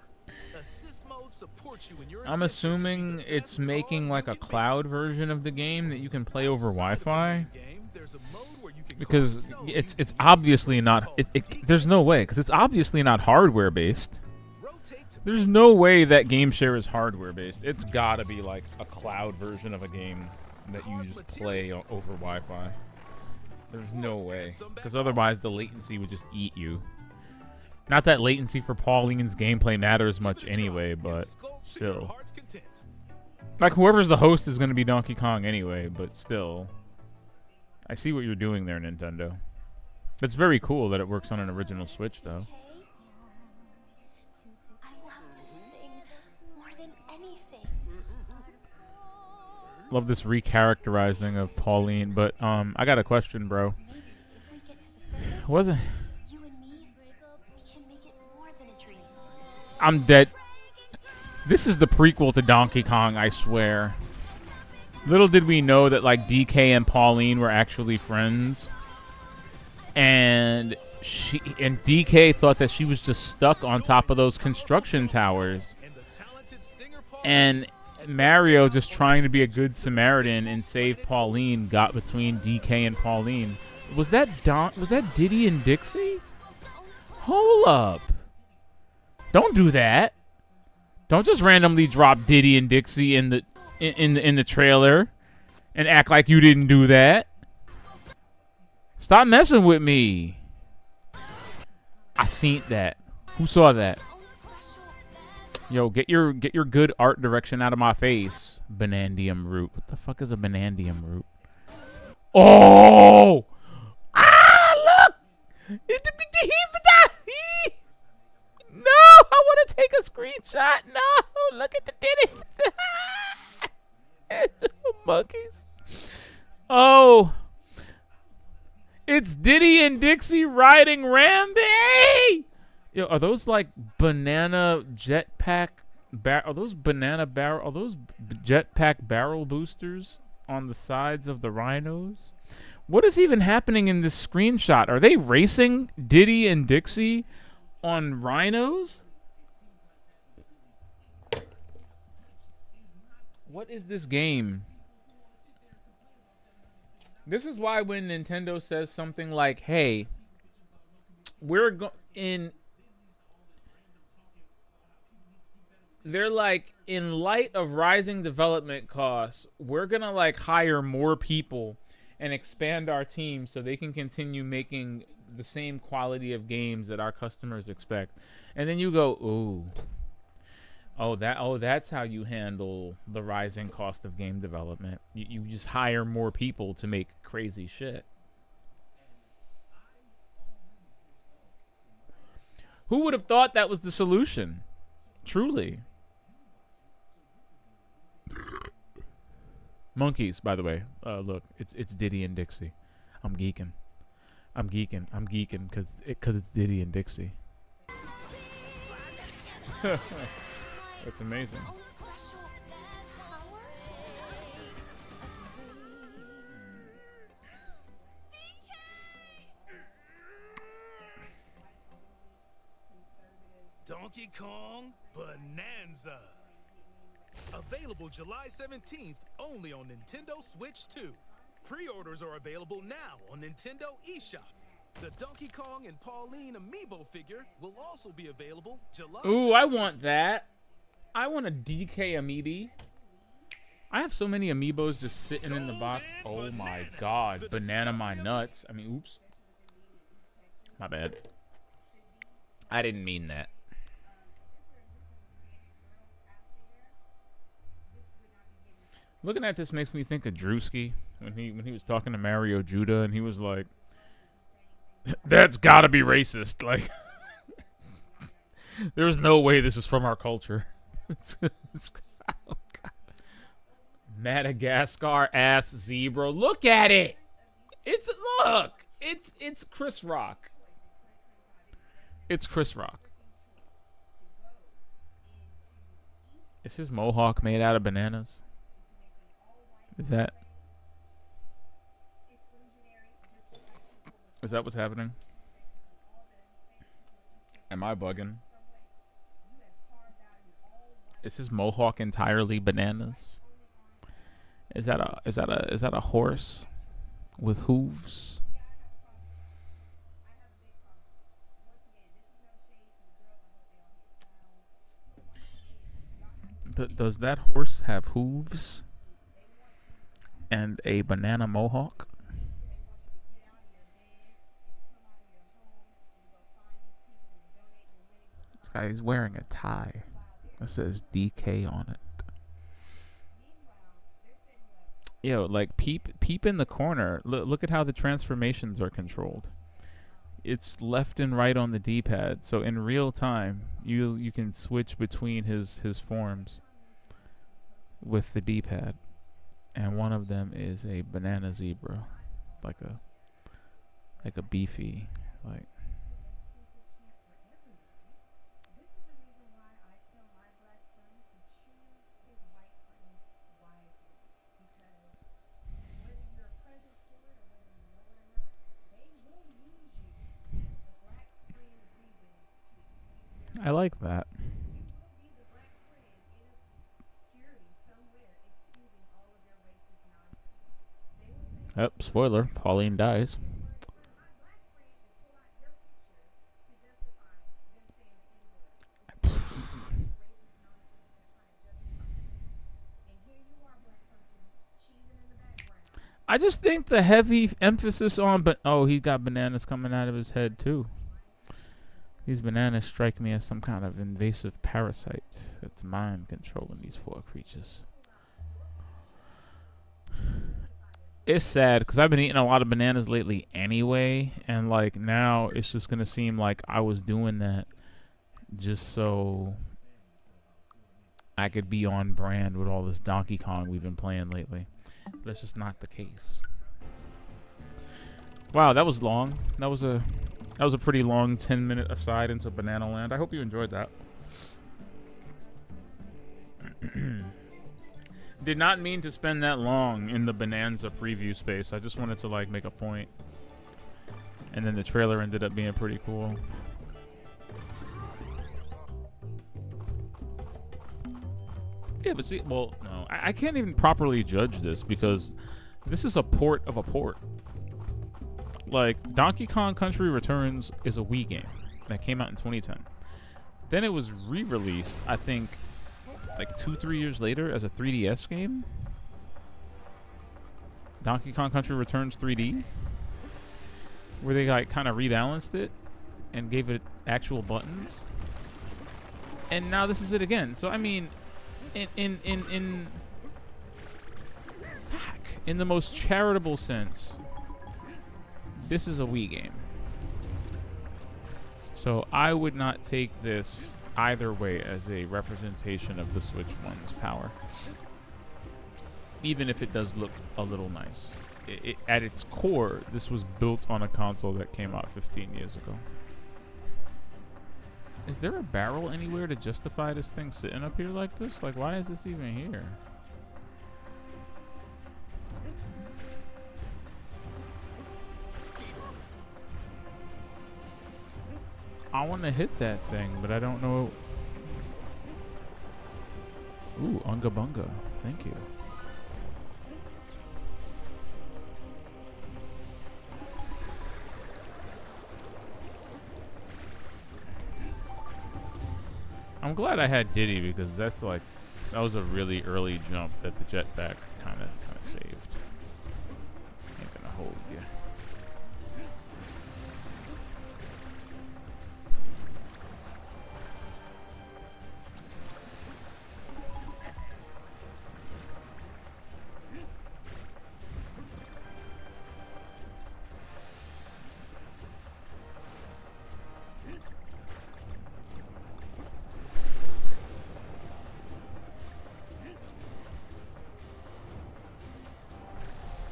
Assist mode supports you in your I'm adventure to be assuming the it's best making Kong like you a can be. cloud version of the game that you can play over Outside of the Wi-Fi. main game, there's a mode where you can Because carve stone it's using obviously used not. called There's no way, because it's obviously not hardware based. rotate to There's no way that game share is hardware based. It's gotta be like a cloud version of a game that you just play over Wi-Fi. There's no way, because otherwise the latency would just eat you. Not that latency for Pauline's gameplay matters much anyway, but still. Like, whoever's the host is going to be Donkey Kong anyway, but still. I see what you're doing there, Nintendo. It's very cool that it works on an original Switch, though. I love to sing more than anything. Love this recharacterizing of Pauline, but I got a question, bro. Maybe if we get to the surface, Wasn't you and me, we can make it more than a dream. I'm dead. This is the prequel to Donkey Kong, I swear. Little did we know that like DK and Pauline were actually friends. And DK thought that she was just stuck on top of those construction towers. And Mario, just trying to be a good Samaritan and save Pauline, got between DK and Pauline. Was that Diddy and Dixie? Hold up. Don't do that. Don't just randomly drop Diddy and Dixie in the trailer and act like you didn't do that. Stop messing with me. I seen that. Who saw that? Yo, get your good art direction out of my face. Banandium root. What the fuck is a banandium root? Oh! Ah, look! No, I want to take a screenshot. No, look at the titties. Monkeys. Oh. It's Diddy and Dixie riding Rambi. Yo, are those like banana jetpack? Are those banana barrel? Are those jetpack barrel boosters on the sides of the rhinos? What is even happening in this screenshot? Are they racing Diddy and Dixie on rhinos? What is this game? This is why when Nintendo says something like, "Hey, we're they're like, in light of rising development costs, we're gonna like hire more people and expand our team so they can continue making the same quality of games that our customers expect." And then you go, "Ooh, that's how you handle the rising cost of game development. You just hire more people to make crazy shit." Who would have thought that was the solution? Truly. Monkeys, by the way. Look, it's Diddy and Dixie. I'm geeking because it's Diddy and Dixie. That's amazing. Donkey Kong Bonanza. Available July 17th only on Nintendo Switch 2. Pre-orders are available now on Nintendo eShop. The Donkey Kong and Pauline amiibo figure will also be available July 17th. Ooh, I want that. I want a DK amiibo. I have so many amiibos just sitting in the box. Oh my god. Banana my nuts. I mean, oops. My bad. I didn't mean that. Looking at this makes me think of Drewski when he was talking to Mario Judah and he was like, "That's gotta be racist." Like, there's no way this is from our culture. Oh God. Madagascar ass zebra. Look at it. It's Chris Rock. It's Chris Rock. Is his mohawk made out of bananas? Is that what's happening? Am I bugging? Is his mohawk entirely bananas? Is that a horse with hooves? Does that horse have hooves and a banana mohawk? This guy is wearing a tie that says DK on it. Yo, like peep in the corner. Look at how the transformations are controlled. It's left and right on the D-pad, so in real time you can switch between his forms with the D-pad, and one of them is a banana zebra, like a beefy, like. I like that. Oh, spoiler, Pauline dies. I just think the heavy emphasis on, but oh, he got bananas coming out of his head too. These bananas strike me as some kind of invasive parasite that's mind controlling these poor creatures. It's sad because I've been eating a lot of bananas lately anyway, and like now it's just gonna seem like I was doing that just so I could be on brand with all this Donkey Kong we've been playing lately. That's just not the case. Wow, that was long. That was a pretty long 10-minute aside into Banana Land. I hope you enjoyed that. Did not mean to spend that long in the Bonanza preview space. I just wanted to like make a point. And then the trailer ended up being pretty cool. Yeah, but see, well, no. I can't even properly judge this because this is a port of a port. Like, Donkey Kong Country Returns is a Wii game that came out in 2010. Then it was re-released, I think, like 2-3 years later as a 3DS game. Donkey Kong Country Returns 3D, where they like kind of rebalanced it and gave it actual buttons. And now this is it again. So I mean, in the most charitable sense, this is a Wii game. So I would not take this either way as a representation of the Switch One's power. Even if it does look a little nice. At its core, this was built on a console that came out 15 years ago. Is there a barrel anywhere to justify this thing sitting up here like this? Like, why is this even here? I want to hit that thing, but I don't know. Ooh, Unga Bunga. Thank you. I'm glad I had Diddy because that's like, that was a really early jump that the jetpack kind of saved. Ain't gonna hold you.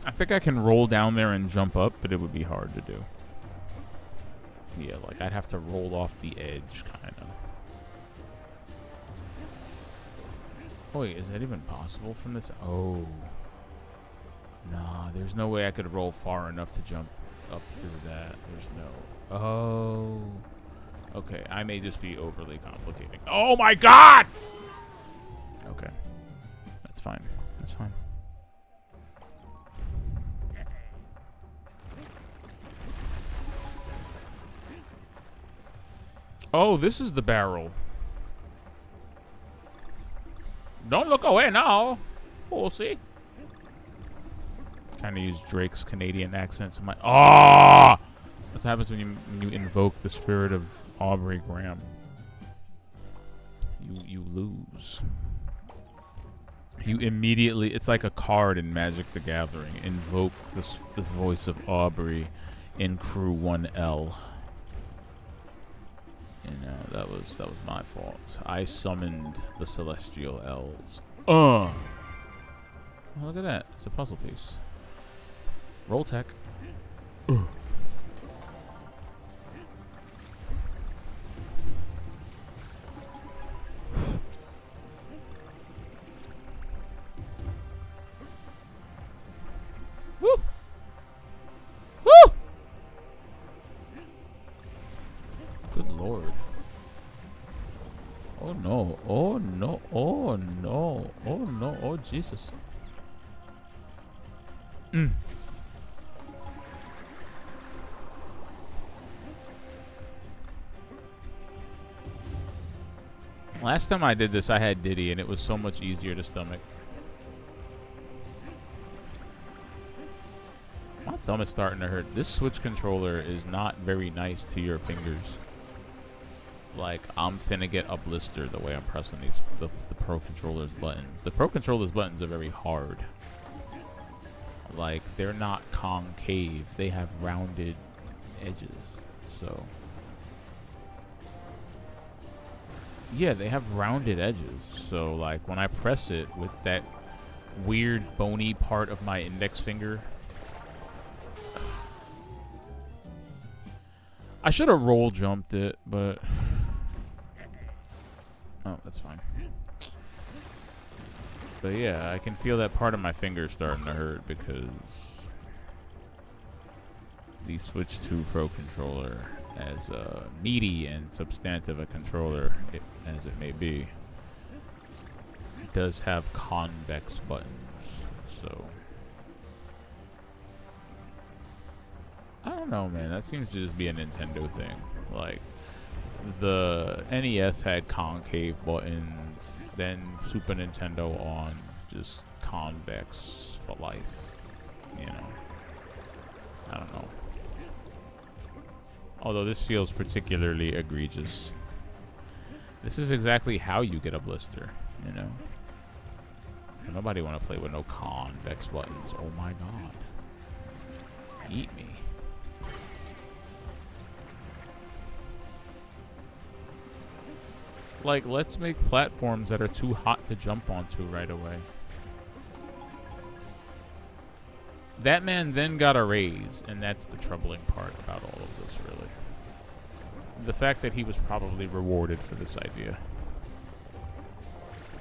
I think I can roll down there and jump up, but it would be hard to do. Yeah, like I'd have to roll off the edge, kind of. Oh, wait, is that even possible from this? Oh. Nah, there's no way I could roll far enough to jump up through that. There's no... Oh. Okay, I may just be overly complicating. Oh my god! Okay. That's fine. That's fine. Oh, this is the barrel. Don't look away now. We'll see. Trying to use Drake's Canadian accent. My that's what happens when you invoke the spirit of Aubrey Graham. You lose. You immediately, it's like a card in Magic the Gathering. Invoke this voice of Aubrey in Crew 1L. You know, that was my fault. I summoned the Celestial Elves. Oh, look at that. It's a puzzle piece. Roll tech. Woo! Woo! Good lord. Oh no. Oh no. Oh no. Oh no. Oh Jesus. Last time I did this, I had Diddy, and it was so much easier to stomach. My thumb is starting to hurt. This Switch controller is not very nice to your fingers. Like, I'm finna get a blister the way I'm pressing the Pro Controller's buttons. The Pro Controller's buttons are very hard. Like, they're not concave. They have rounded edges. So... yeah, they have rounded edges. So, like, when I press it with that weird bony part of my index finger... I should have roll jumped it, but... oh, that's fine. But yeah, I can feel that part of my finger starting to hurt because... the Switch 2 Pro Controller, as meaty and substantive a controller as it may be, does have convex buttons. So I don't know, man. That seems to just be a Nintendo thing. Like, the NES had concave buttons, then Super Nintendo on just convex for life. You know, I don't know. Although this feels particularly egregious. This is exactly how you get a blister, you know? Nobody want to play with no convex buttons. Oh my god. Eat me. Like, let's make platforms that are too hot to jump onto right away. That man then got a raise, and that's the troubling part about all of this, really. The fact that he was probably rewarded for this idea.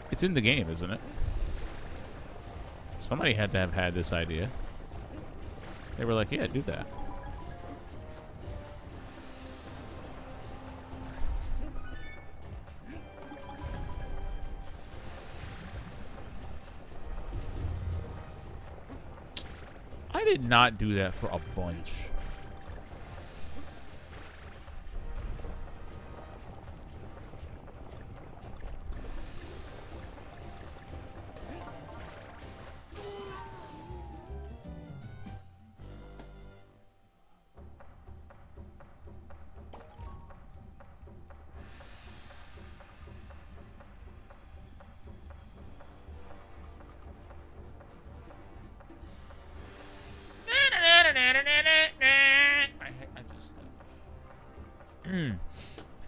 It's in the game, isn't it? Somebody had to have had this idea. They were like, yeah, do that. I did not do that for a bunch.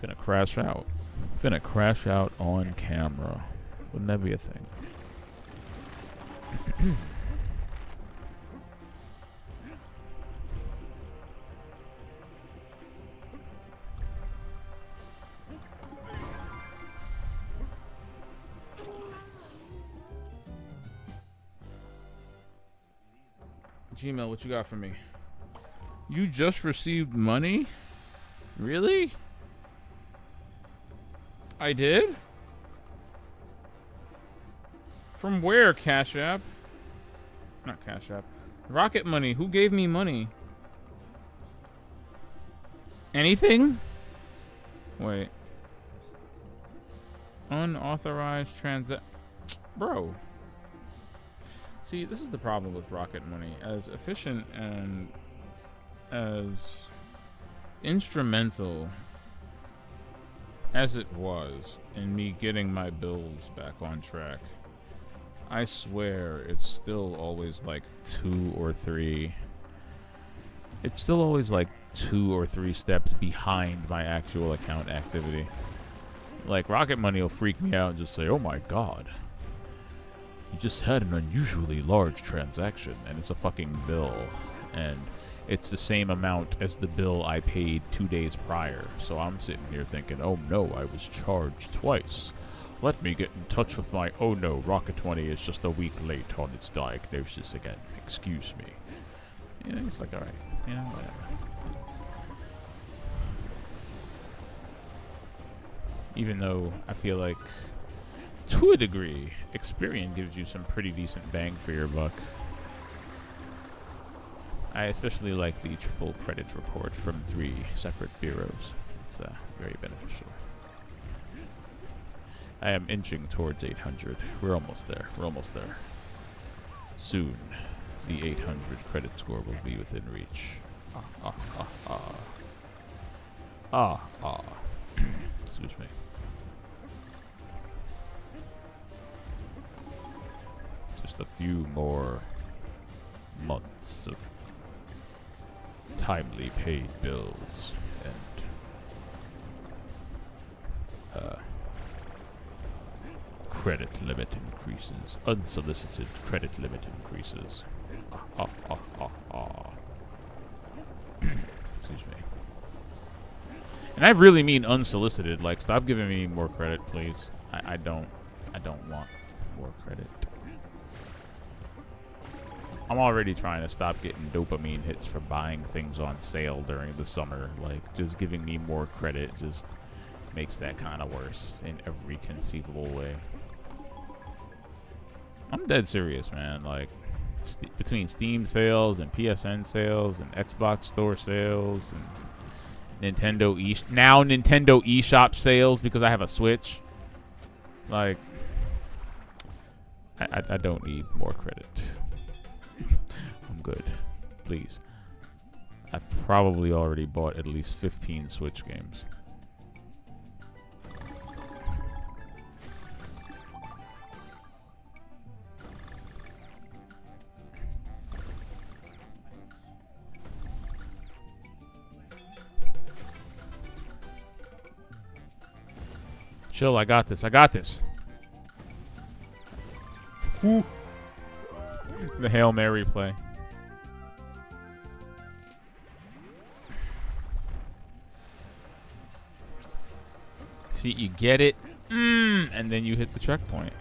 Finna crash out. Finna crash out on camera. Wouldn't that be a thing? Gmail, what you got for me? You just received money? Really? I did? From where, Cash App? Not Cash App. Rocket Money. Who gave me money? Anything? Wait. Unauthorized transact. Bro. See, this is the problem with Rocket Money. As efficient and as instrumental as it was in me getting my bills back on track, I swear it's still always like 2 or 3. It's still always like 2 or 3 steps behind my actual account activity. Like, Rocket Money will freak me out and just say, oh my god, you just had an unusually large transaction, and it's a fucking bill. And it's the same amount as the bill I paid 2 days prior. So I'm sitting here thinking, oh no, I was charged twice. Let me get in touch with my, oh no, Rocket 20 is just a week late on its diagnosis again. Excuse me. You know, it's like, alright, you know, whatever. Even though I feel like, to a degree, Experian gives you some pretty decent bang for your buck. I especially like the triple credit report from 3 separate bureaus. It's very beneficial. I am inching towards 800. We're almost there. We're almost there. Soon, the 800 credit score will be within reach. Excuse me. Just a few more months of timely paid bills and credit limit increases, unsolicited credit limit increases. Excuse me. And I really mean unsolicited. Like, stop giving me more credit, please. I don't want more credit. I'm already trying to stop getting dopamine hits for buying things on sale during the summer. Like, just giving me more credit just makes that kind of worse in every conceivable way. I'm dead serious, man. Like, between Steam sales and PSN sales and Xbox Store sales and Nintendo eShop sales because I have a Switch. Like, I don't need more credit. I'm good. Please. I've probably already bought at least 15 Switch games. Chill, I got this. I got this. Woo. The Hail Mary play. See, you get it, and then you hit the checkpoint.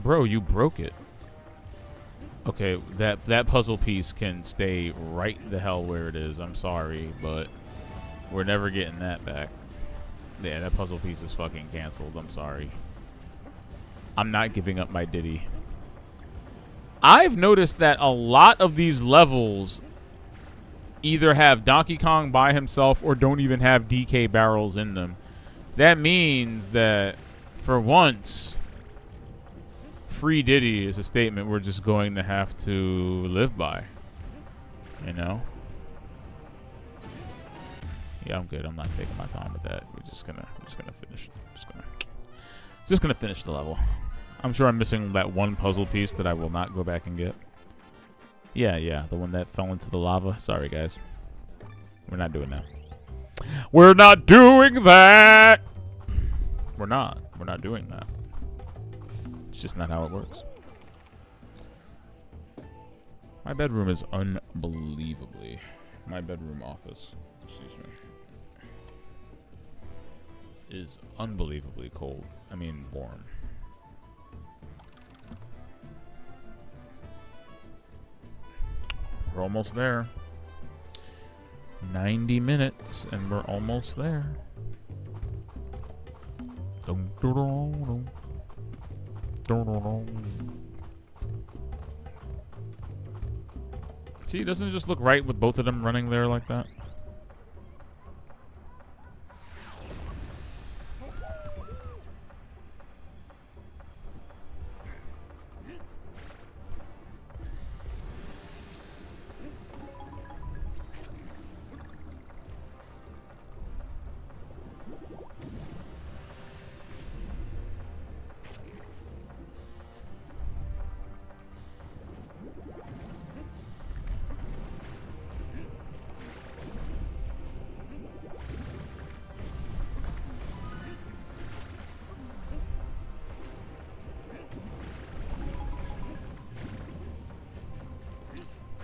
Bro, you broke it. Okay, that puzzle piece can stay right the hell where it is. I'm sorry, but we're never getting that back. Yeah, that puzzle piece is fucking canceled. I'm sorry. I'm not giving up my Diddy. I've noticed that a lot of these levels either have Donkey Kong by himself or don't even have DK barrels in them. That means that, for once, free Diddy is a statement we're just going to have to live by. You know? Yeah, I'm good. I'm not taking my time with that. We're just gonna finish. Just gonna finish the level. I'm sure I'm missing that one puzzle piece that I will not go back and get. Yeah, the one that fell into the lava. Sorry, guys. We're not doing that. We're not doing that! We're not doing that. It's just not how it works. My bedroom is unbelievably my bedroom office, excuse me, is unbelievably cold. I mean, warm. We're almost there. 90 minutes, and we're almost there. Dun, dun, dun, dun. Dun, dun, dun. See, doesn't it just look right with both of them running there like that?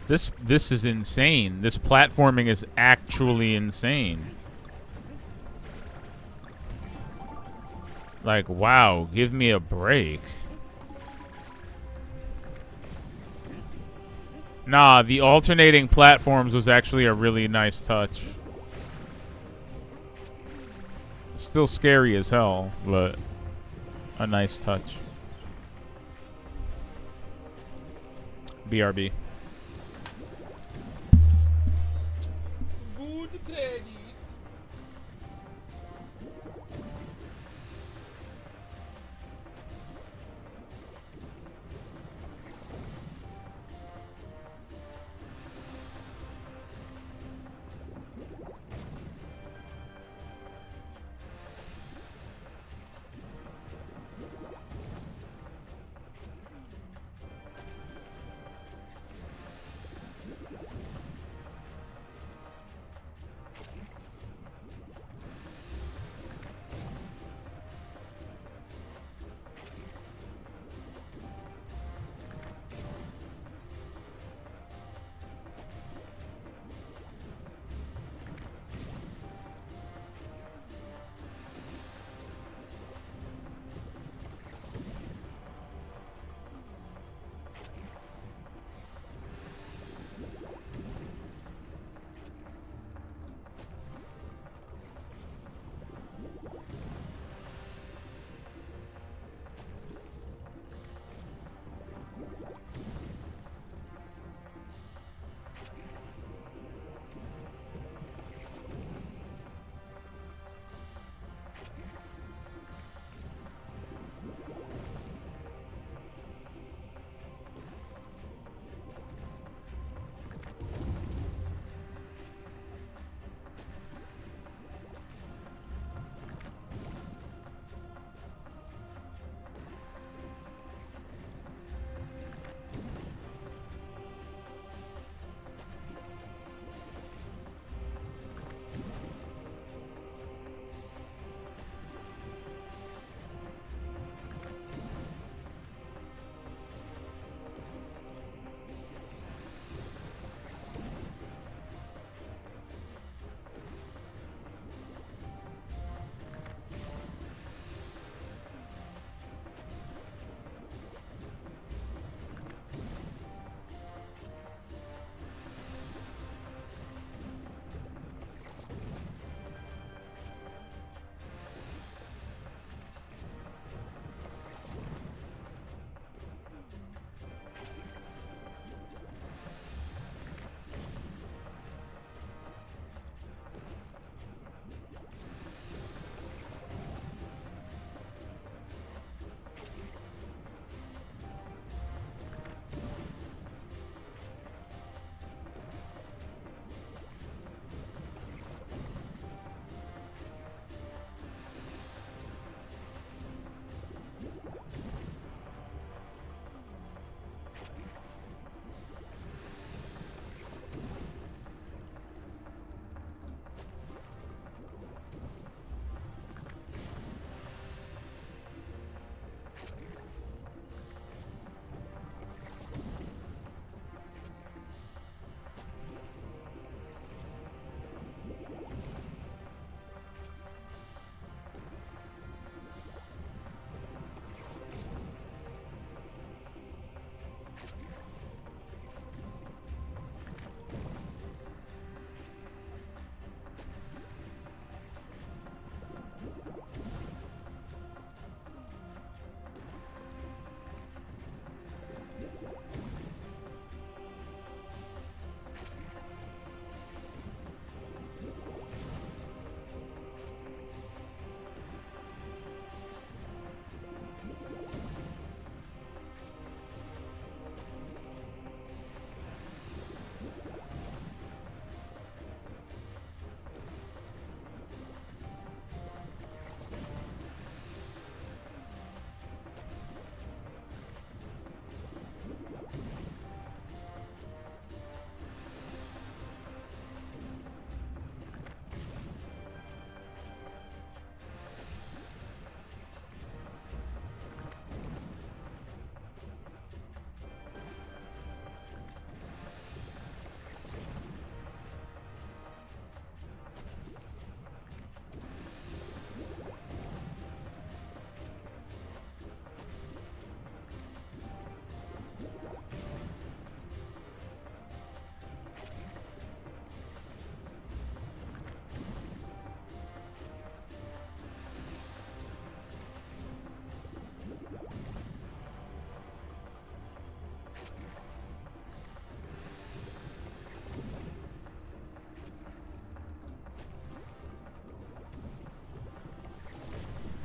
This is insane. This platforming is actually insane. Like, wow, give me a break. Nah, the alternating platforms was actually a really nice touch. Still scary as hell, but a nice touch. BRB.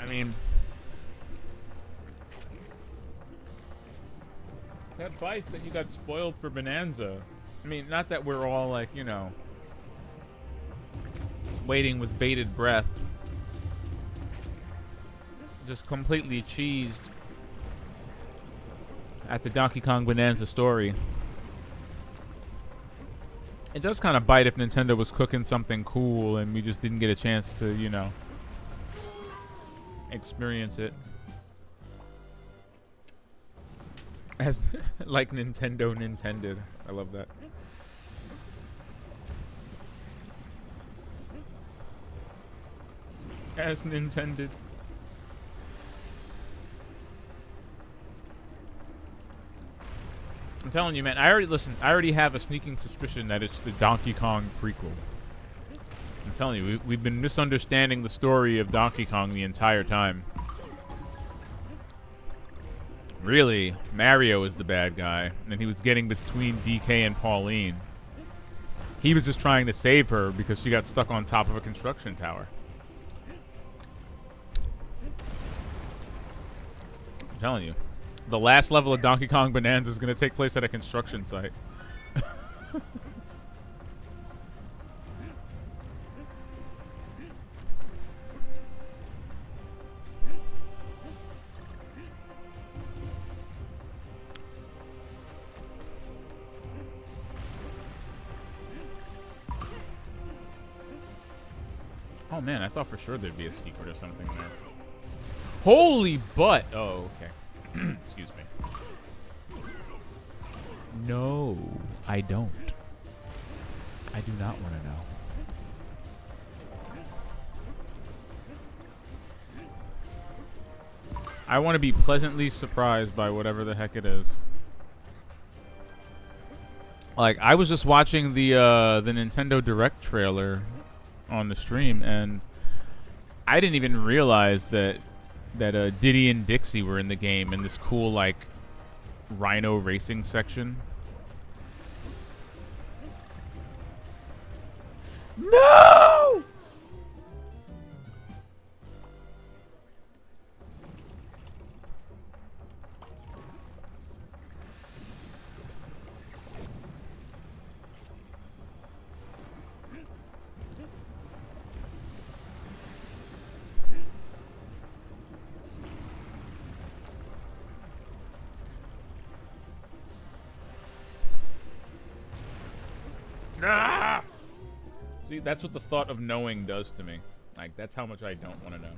I mean, that bites that you got spoiled for Bonanza. I mean, not that we're all like, you know, waiting with bated breath. Just completely cheesed at the Donkey Kong Bonanza story. It does kind of bite if Nintendo was cooking something cool and we just didn't get a chance to, you know, experience it. As like Nintendo Nintended. I love that. As Nintended. I'm telling you, man. I already have a sneaking suspicion that it's the Donkey Kong prequel. I'm telling you, we've been misunderstanding the story of Donkey Kong the entire time. Really, Mario is the bad guy, and he was getting between DK and Pauline. He was just trying to save her because she got stuck on top of a construction tower. I'm telling you. The last level of Donkey Kong Bonanza is going to take place at a construction site. Oh man, I thought for sure there'd be a secret or something there. Holy butt! Oh, okay. Excuse me. No, I don't. I do not want to know. I want to be pleasantly surprised by whatever the heck it is. Like, I was just watching the Nintendo Direct trailer on the stream, and I didn't even realize that Diddy and Dixie were in the game in this cool, like, Rhino racing section. No! Ah! See, that's what the thought of knowing does to me. Like, that's how much I don't want to know.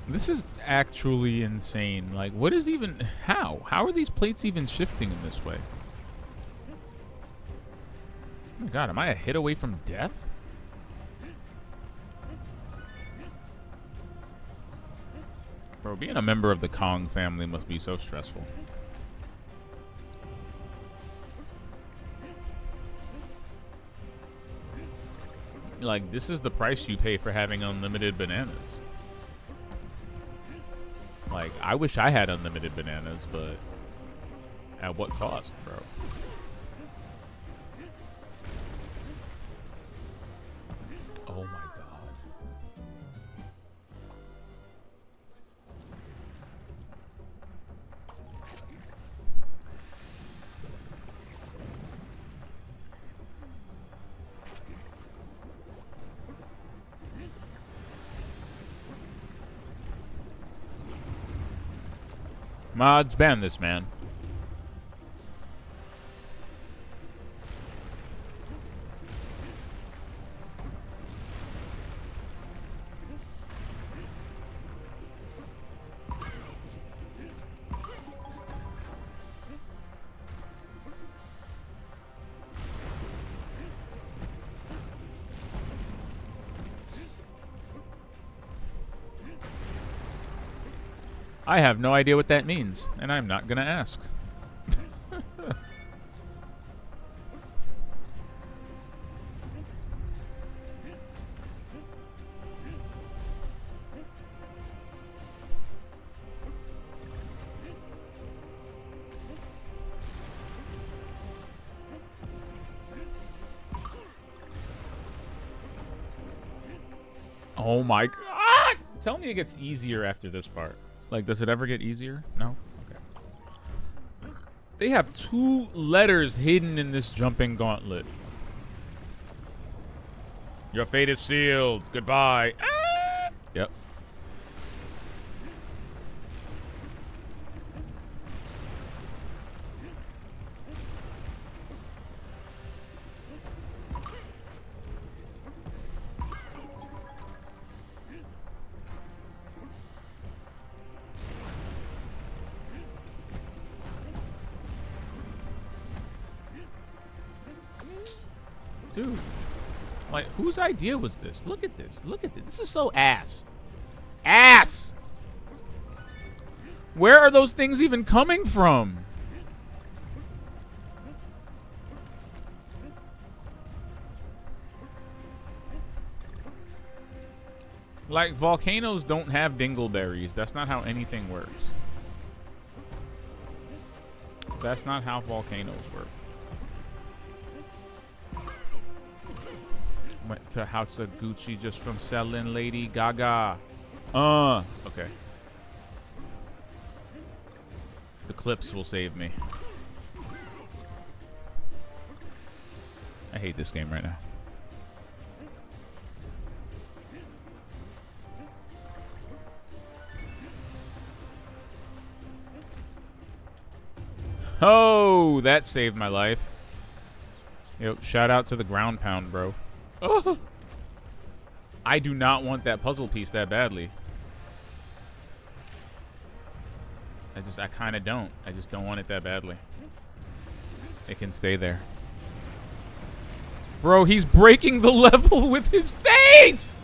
This is actually insane. Like, what is even... How? How are these plates even shifting in this way? Oh my god, am I a hit away from death? Bro, being a member of the Kong family must be so stressful. Like, this is the price you pay for having unlimited bananas. Like, I wish I had unlimited bananas, but at what cost, bro? Oh my god. Mods, ban this man. I have no idea what that means, and I'm not gonna ask. Oh my god. Tell me it gets easier after this part. Like, does it ever get easier? No? Okay. They have 2 letters hidden in this jumping gauntlet. Your fate is sealed. Goodbye. Ah! Yep. Dude, like, whose idea was this? Look at this. Look at this. This is so ass. Ass! Where are those things even coming from? Like, volcanoes don't have dingleberries. That's not how anything works. That's not how volcanoes work. Went to House of Gucci just from selling Lady Gaga. Okay. The clips will save me. I hate this game right now. Oh, that saved my life. Yep, shout out to the ground pound, bro. Oh, I do not want that puzzle piece that badly. I kind of don't. I just don't want it that badly. It can stay there. Bro, he's breaking the level with his face!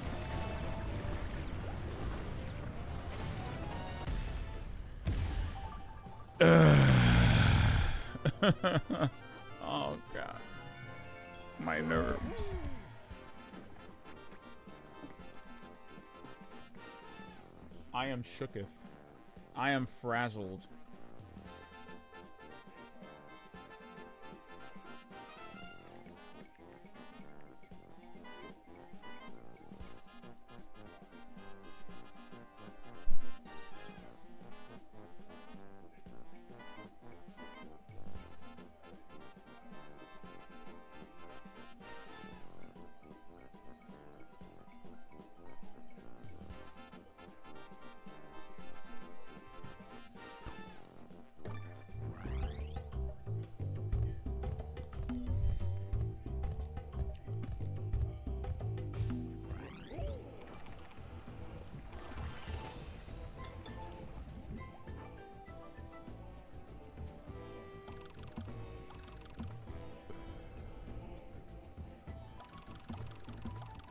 Oh, God. My nerves. I am shooketh. I am frazzled.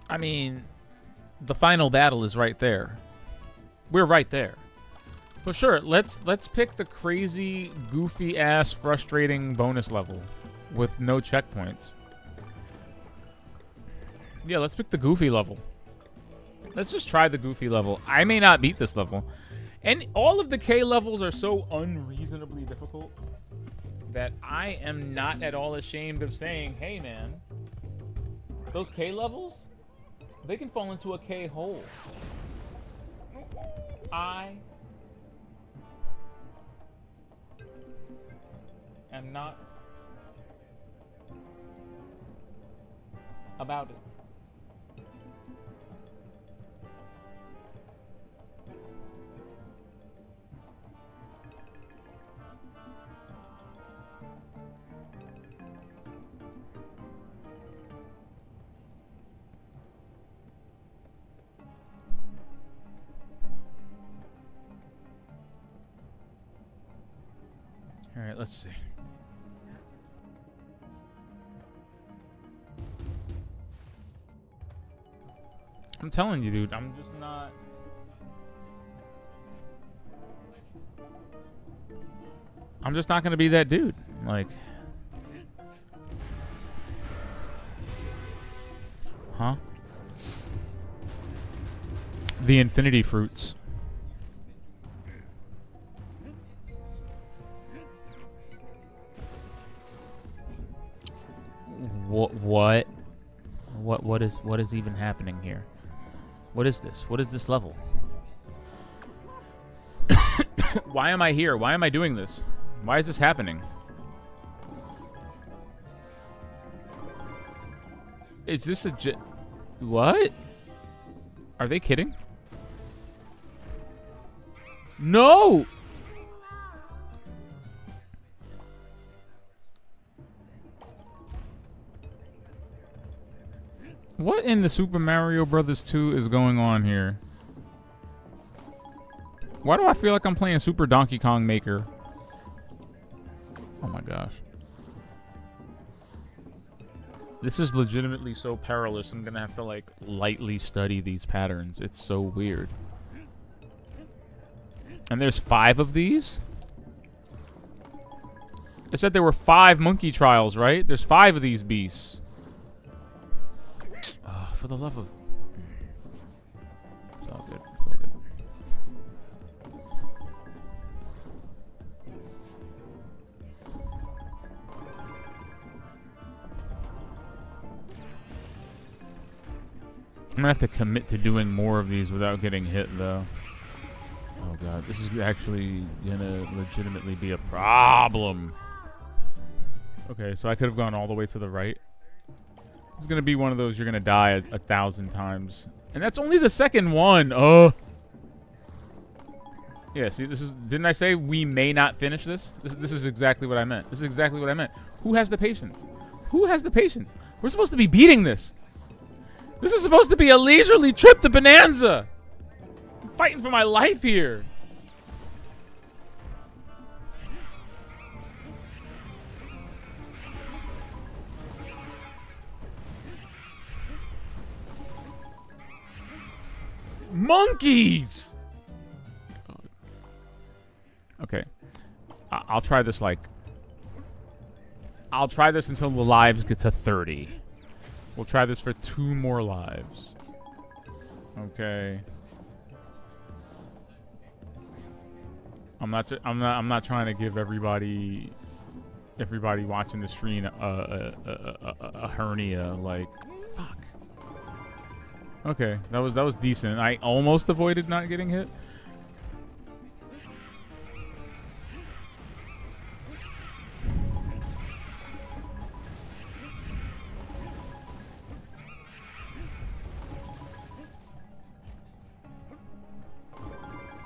I mean, the final battle is right there. We're right there. But sure, let's pick the crazy, goofy ass, frustrating bonus level with no checkpoints. Yeah, let's pick the goofy level. Let's just try the goofy level. I may not beat this level. And all of the K levels are so unreasonably difficult that I am not at all ashamed of saying, hey man, those K levels, they can fall into a K hole. I am not about it. All right, let's see. I'm telling you, dude, I'm just not. I'm just not gonna be that dude. Like, huh? The infinity fruits. What? What is even happening here? What is this? What is this level? Why am I here? Why am I doing this? Why is this happening? Is this a what? Are they kidding? No! What in the Super Mario Brothers 2 is going on here? Why do I feel like I'm playing Super Donkey Kong Maker? Oh my gosh. This is legitimately so perilous. I'm gonna have to like lightly study these patterns. It's so weird. And there's 5 of these? It said there were 5 monkey trials, right? There's 5 of these beasts. For the love of... It's all good. It's all good. I'm gonna have to commit to doing more of these without getting hit, though. Oh god, this is actually gonna legitimately be a problem. Okay, so I could have gone all the way to the right. It's gonna be one of those you're gonna die 1,000 times. And that's only the second one. Oh. Yeah, see, this is... Didn't I say we may not finish this? This is exactly what I meant. This is exactly what I meant. Who has the patience? Who has the patience? We're supposed to be beating this. This is supposed to be a leisurely trip to Bonanza. I'm fighting for my life here. Monkeys! Okay. I'll try this like... I'll try this until the lives get to 30. We'll try this for 2 more lives. Okay. I'm not trying to give everybody watching the stream a hernia. Like, fuck. Okay, that was decent. I almost avoided not getting hit.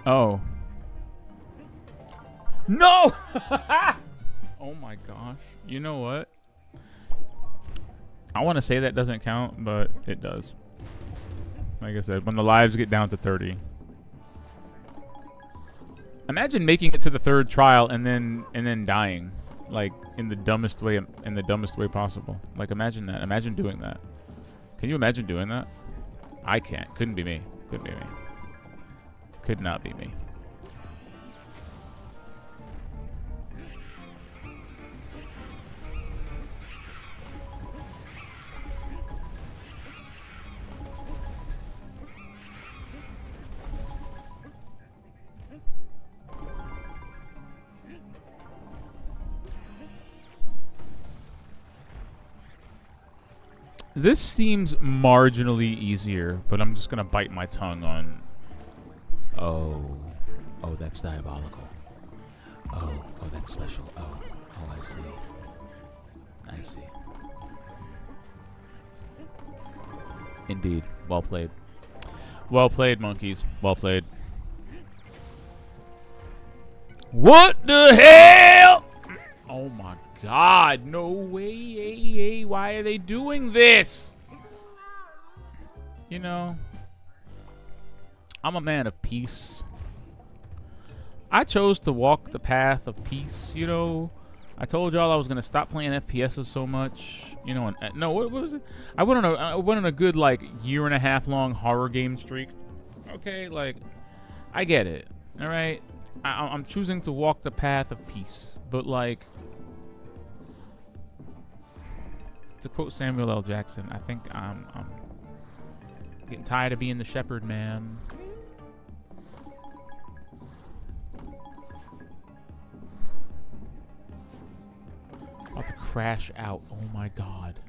Oh. No! Oh my gosh. You know what? I want to say that doesn't count, but it does. Like I said, when the lives get down to 30. Imagine making it to the 3rd trial and then dying, like in the dumbest way possible. Like imagine that. Imagine doing that. Can you imagine doing that? I can't. Couldn't be me. Couldn't be me. Could not be me. This seems marginally easier, but I'm just gonna bite my tongue on... Oh, that's diabolical. Oh, that's special. Oh, I see. I see. Indeed. Well played. Well played, monkeys. Well played. What the hell? Oh my god. No way. Why are they doing this? You know... I'm a man of peace. I chose to walk the path of peace, you know. I told y'all I was gonna stop playing FPSs so much, you know. And no, what was it? I went on a good like 1.5 year long horror game streak. Okay, like I get it. All right, I'm choosing to walk the path of peace. But, like, to quote Samuel L. Jackson, I think I'm getting tired of being the shepherd, man. About to crash out. Oh my god.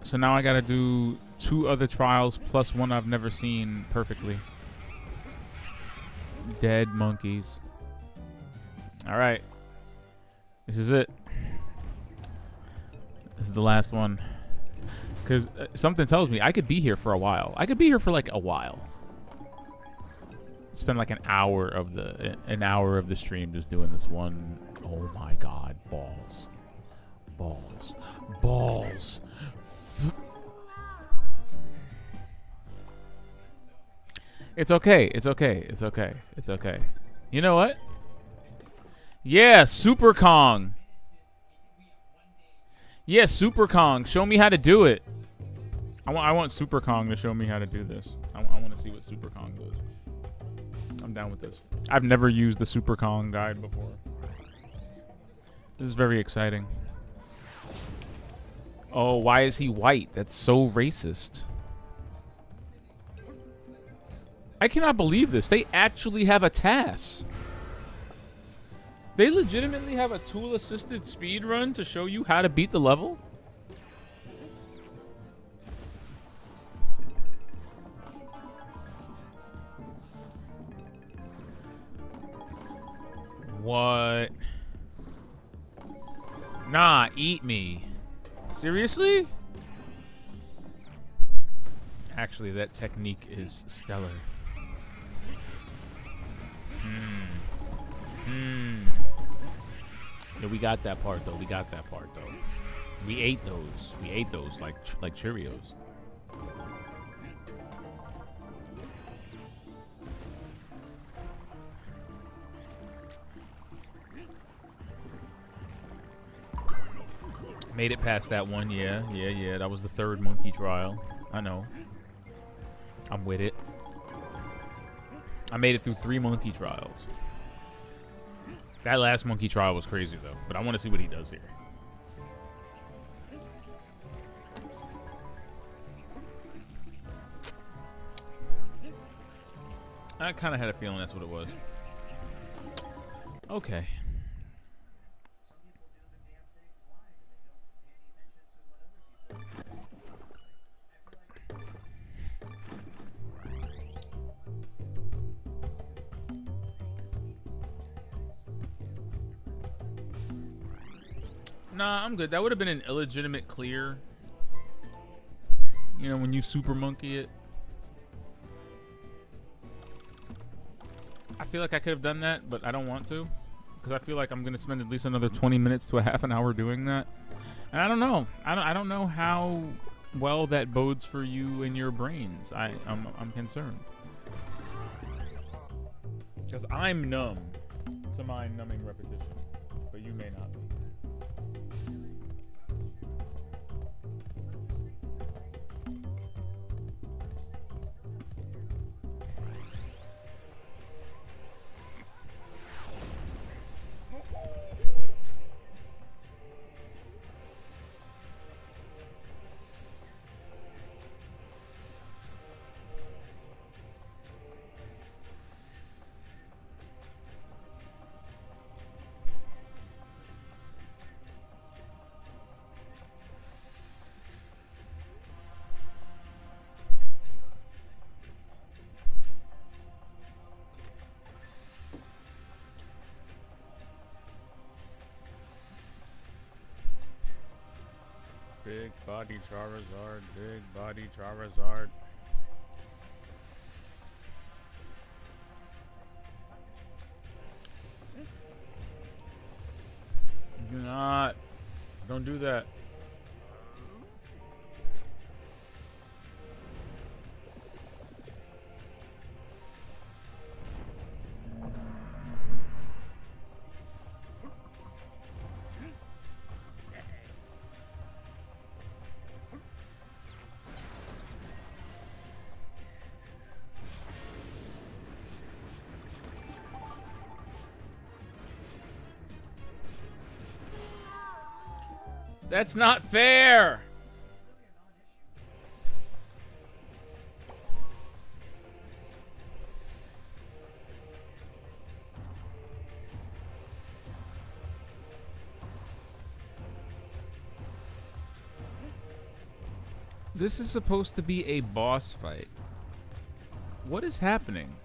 So now I gotta do 2 other trials plus one I've never seen perfectly. Dead monkeys. Alright. This is it. This is the last one. Because something tells me I could be here for a while. I could be here for like a while. Spend like an hour of the stream just doing this one. Oh my god, balls. Balls. Balls. It's okay. It's okay. It's okay. It's okay. You know what? Yeah, Super Kong. Yeah, Super Kong. Show me how to do it. I want Super Kong to show me how to do this. I want to see what Super Kong does. I'm down with this. I've never used the Super Kong guide before. This is very exciting. Oh, why is he white? That's so racist. I cannot believe this. They actually have a TAS. They legitimately have a tool-assisted speed run to show you how to beat the level? What? Nah, eat me. Seriously? Actually, that technique is stellar. Yeah, we got that part though. We got that part though. We ate those. We ate those like Cheerios. Made it past that one, yeah. That was the 3rd monkey trial. I know. I'm with it. I made it through 3 monkey trials. That last monkey trial was crazy, though. But I want to see what he does here. I kind of had a feeling that's what it was. Okay. Nah, I'm good. That would have been an illegitimate clear. You know, when you super monkey it. I feel like I could have done that, but I don't want to. Because I feel like I'm going to spend at least another 20 minutes to a half an hour doing that. And I don't know. I don't know how well that bodes for you and your brains. I'm concerned. Because I'm numb to my numbing repetition. But you may not be. Big body Charizard, big body Charizard. Do not. Don't do that. That's not fair! This is supposed to be a boss fight. What is happening?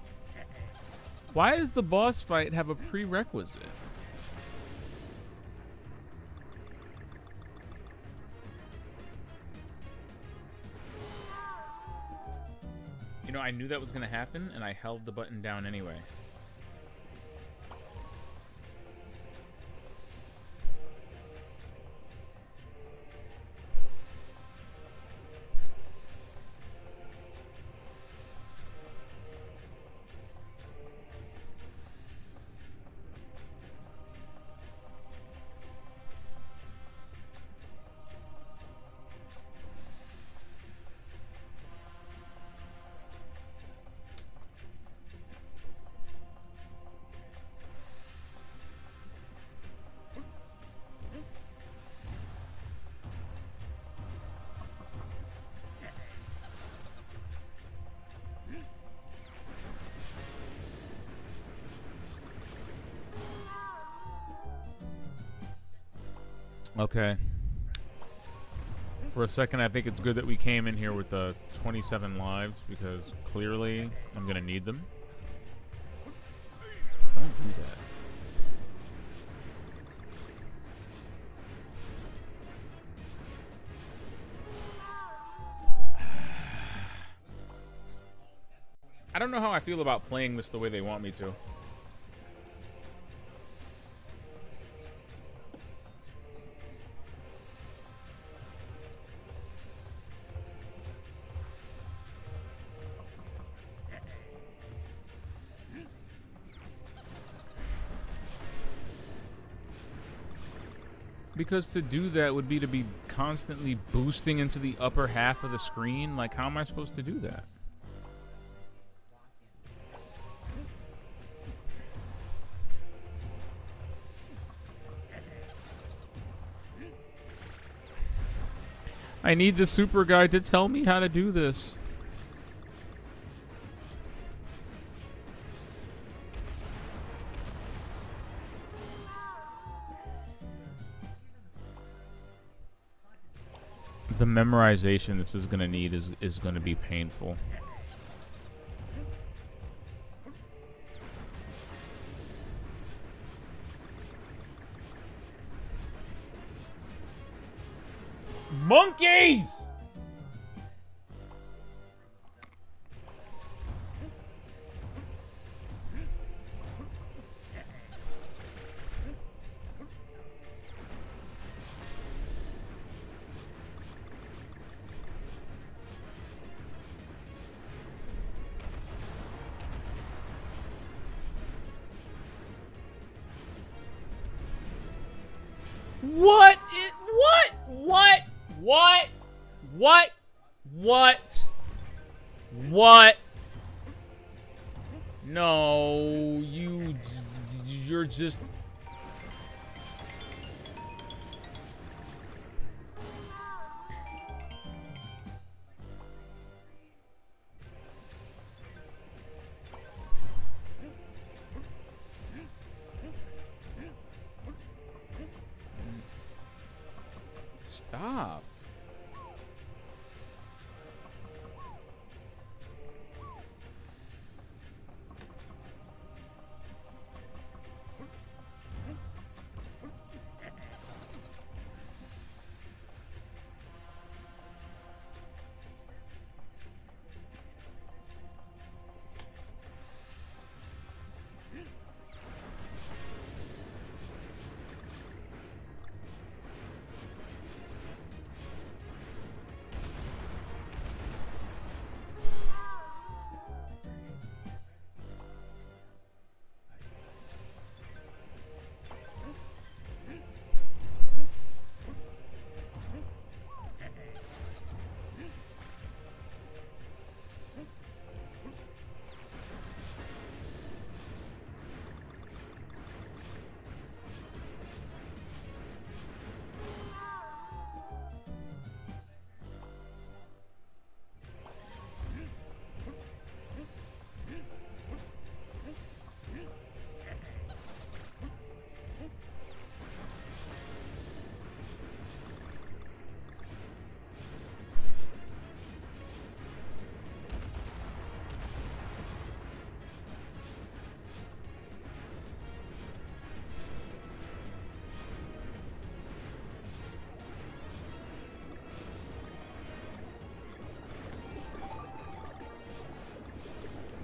Why does the boss fight have a prerequisite? You know, I knew that was going to happen, and I held the button down anyway. Okay. For a second, I think it's good that we came in here with the 27 lives, because clearly I'm going to need them. Don't do that. I don't know how I feel about playing this the way they want me to. Because to do that would be to be constantly boosting into the upper half of the screen. Like, how am I supposed to do that? I need the super guide to tell me how to do this. The memorization this is going to need is going to be painful. Monkeys! What? What? No, you're just... Stop.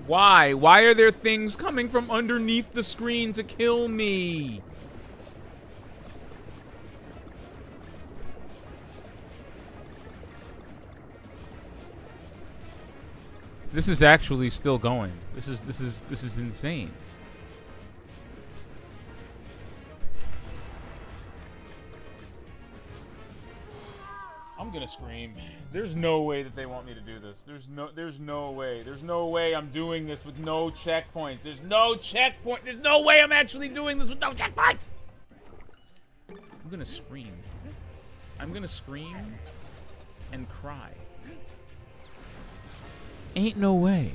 Why? Why are there things coming from underneath the screen to kill me? This is actually still going. This is insane. I'm gonna scream. There's no way that they want me to do this. There's no way. There's no way I'm doing this with no checkpoint. There's no checkpoint. There's no way I'm actually doing this with no checkpoint. I'm gonna scream. I'm gonna scream and cry. Ain't no way.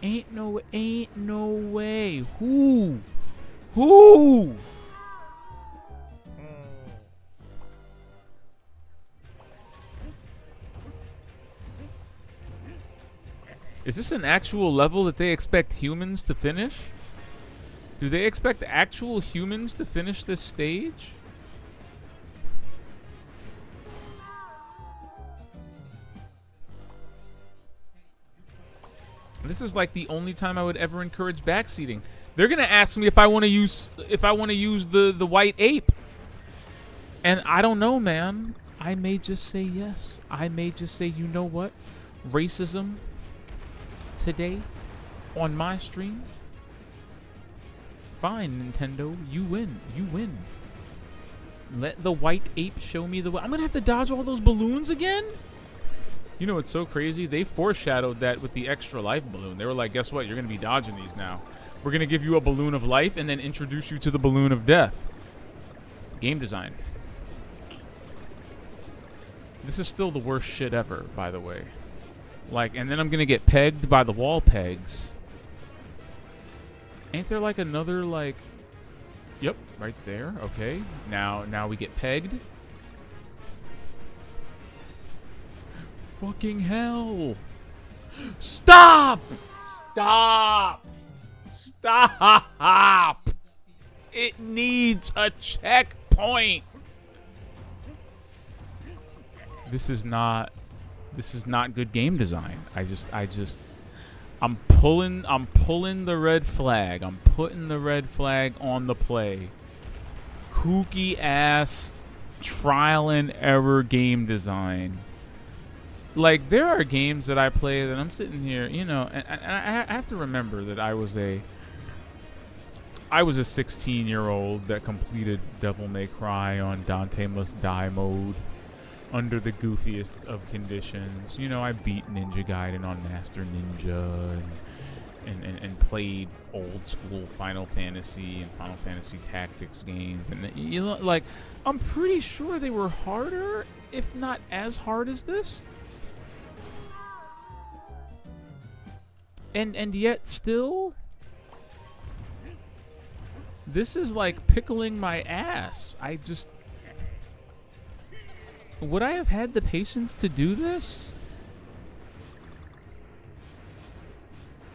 Ain't no way. Ain't no way. Who? Who? Is this an actual level that they expect humans to finish? Do they expect actual humans to finish this stage? This is like the only time I would ever encourage backseating. They're gonna ask me if I want to use the white ape, and I don't know, man. I may just say yes. I may just say, you know what, racism today on my stream. Fine, Nintendo, you win. You win. Let the white ape show me the way. I'm gonna have to dodge all those balloons again. You know what's so crazy? They foreshadowed that with the extra life balloon. They were like, guess what? You're going to be dodging these now. We're going to give you a balloon of life and then introduce you to the balloon of death. Game design. This is still the worst shit ever, by the way. Like, and then I'm going to get pegged by the wall pegs. Ain't there like another, like... Yep, right there. Okay. Now we get pegged. Fucking hell. Stop! Stop! Stop! It needs a checkpoint. This is not good game design. I'm pulling the red flag. I'm putting the red flag on the play. Kooky ass trial and error game design. Like, there are games that I play that I'm sitting here, you know, and I have to remember that I was a 16-year-old that completed Devil May Cry on Dante Must Die mode under the goofiest of conditions. You know, I beat Ninja Gaiden on Master Ninja and played old school Final Fantasy and Final Fantasy Tactics games. And, you know, like, I'm pretty sure they were harder, if not as hard as this. And yet still, this is like pickling my ass. Would I have had the patience to do this?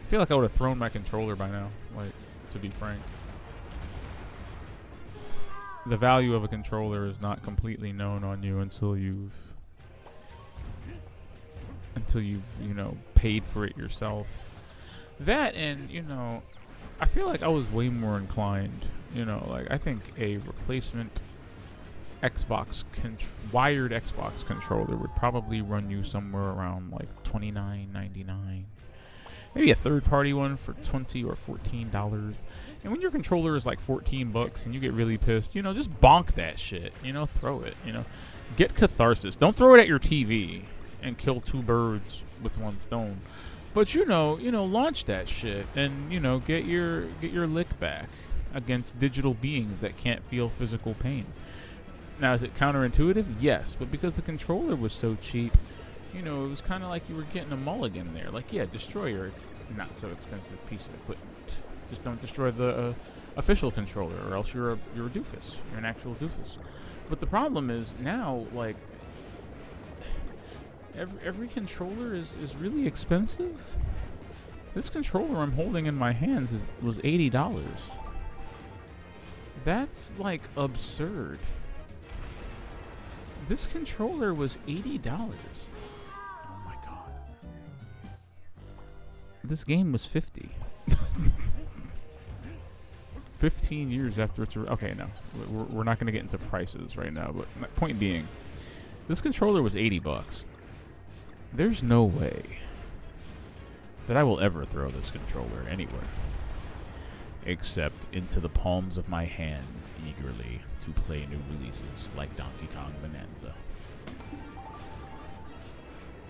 I feel like I would have thrown my controller by now, like, to be frank. The value of a controller is not completely known on you until you've, you know, paid for it yourself. That, and, you know, I feel like I was way more inclined, you know, like, I think a replacement wired Xbox controller would probably run you somewhere around like $29.99. Maybe a third-party one for $20 or $14. And when your controller is like $14 and you get really pissed, you know, just bonk that shit. You know, throw it. You know, get catharsis. Don't throw it at your TV and kill two birds with one stone. But you know, launch that shit and, you know, get your lick back against digital beings that can't feel physical pain. Now, is it counterintuitive? Yes, but because the controller was so cheap, you know, it was kind of like you were getting a mulligan there. Like, yeah, destroy your not so expensive piece of equipment. Just don't destroy the official controller, or else you're a doofus. You're an actual doofus. But the problem is now, like, every controller is really expensive. This controller I'm holding in my hands was $80. That's like absurd. This controller was $80. Oh my god. This game was 50. 15 years after it's... Okay, no. We're not going to get into prices right now, but my point being, this controller was $80. There's no way that I will ever throw this controller anywhere except into the palms of my hands eagerly to play new releases like Donkey Kong Bonanza.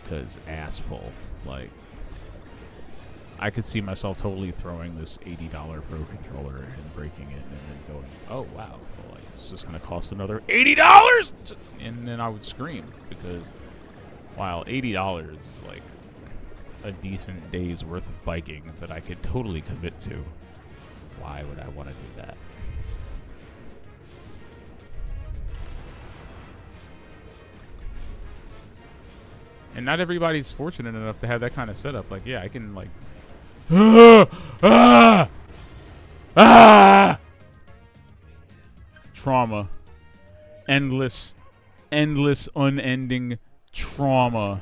Because asshole, like, I could see myself totally throwing this $80 Pro controller and breaking it and then going, oh wow, well, like, it's just going to cost another $80! And then I would scream because, while $80 is like a decent day's worth of biking that I could totally commit to, why would I want to do that? And not everybody's fortunate enough to have that kind of setup. Like, yeah, I can, like... Trauma. Endless, unending trauma.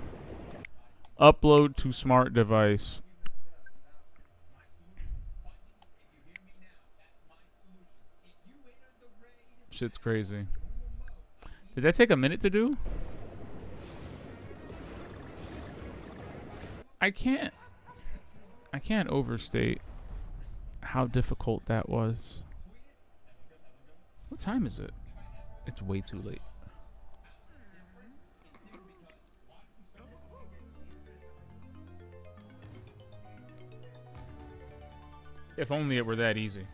Upload to smart device. Shit's crazy. Did that take a minute to do? I can't overstate how difficult that was. What time is it? It's way too late. If only it were that easy.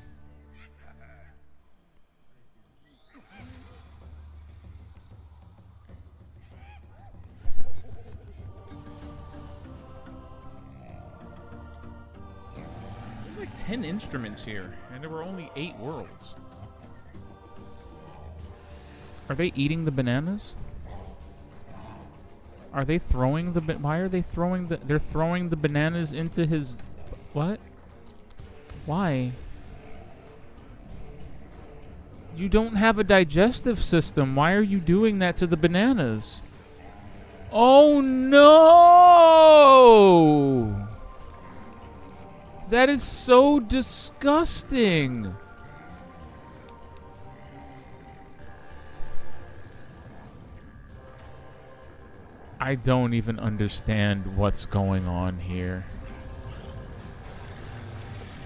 There's like 10 instruments here, and there were only 8 worlds. Are they eating the bananas? Are they throwing the... Why are they throwing the... They're throwing the bananas into his... What? Why? You don't have a digestive system. Why are you doing that to the bananas? Oh no! That is so disgusting. I don't even understand what's going on here.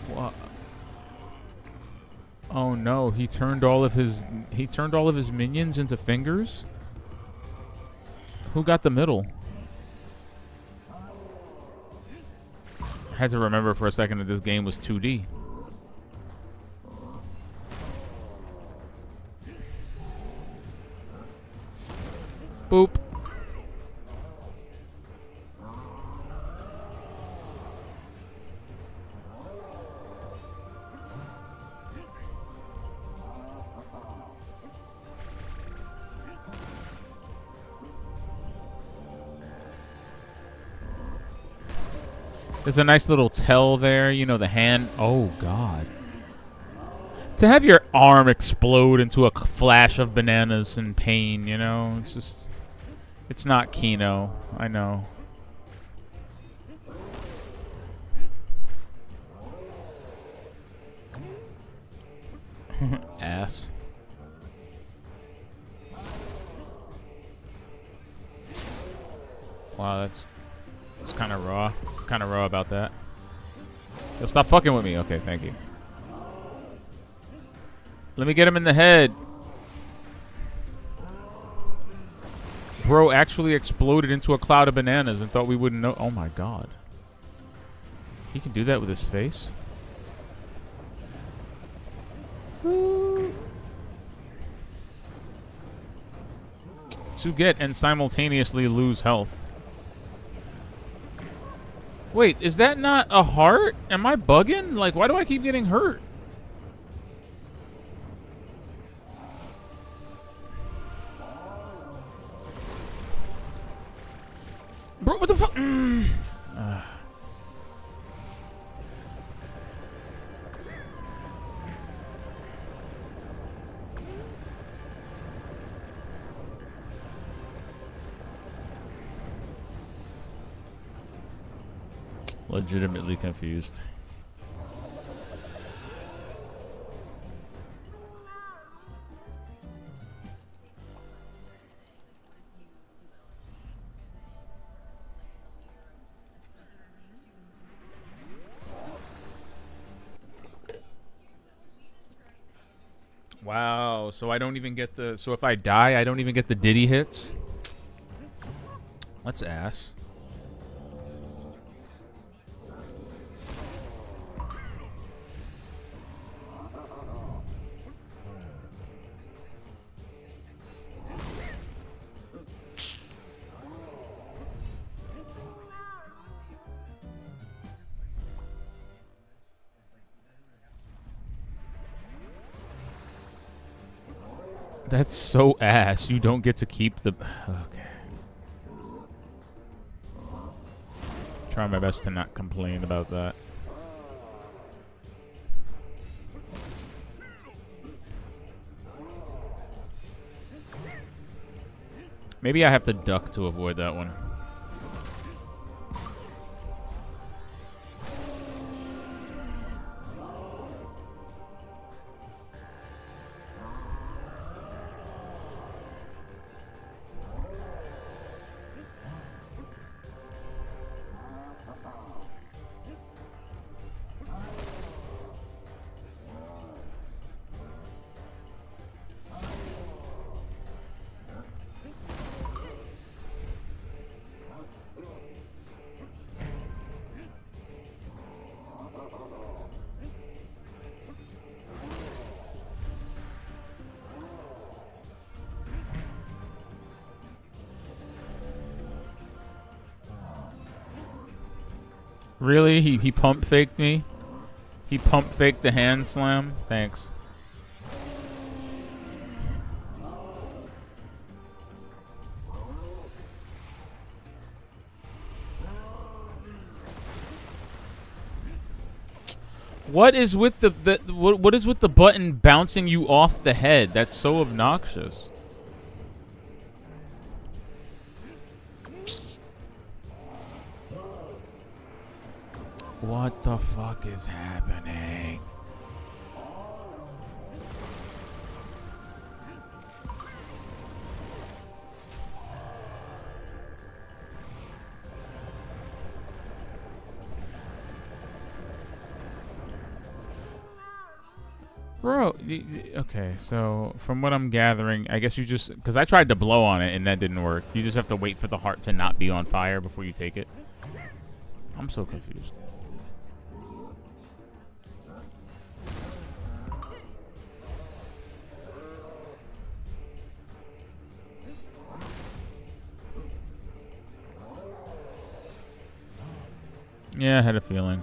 What? Oh no, he turned all of his minions into fingers? Who got the middle? I had to remember for a second that this game was 2D. Boop. There's a nice little tell there, you know, the hand. Oh, God. To have your arm explode into a flash of bananas and pain, you know? It's just... It's not Kino. I know. Ass. Wow, that's kind of raw. Kind of raw about that. Yo, stop fucking with me. Okay, thank you. Let me get him in the head. Bro actually exploded into a cloud of bananas and thought we wouldn't know. Oh my God. He can do that with his face? Woo. To get and simultaneously lose health. Wait, is that not a heart? Am I bugging? Like, why do I keep getting hurt? Bro, what the fuck? Legitimately confused. Wow, so I don't even get the... So if I die, I don't even get the Diddy hits? That's ass. That's so ass. You don't get to keep the... Okay. Try my best to not complain about that. Maybe I have to duck to avoid that one. Really? He pump faked me? He pump faked the hand slam? Thanks. What is with what is with the button bouncing you off the head? That's so obnoxious. What the fuck is happening? Bro, okay, so from what I'm gathering, I guess you just... Because I tried to blow on it and that didn't work. You just have to wait for the heart to not be on fire before you take it. I'm so confused. Yeah, I had a feeling.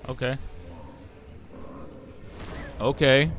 Okay. Okay.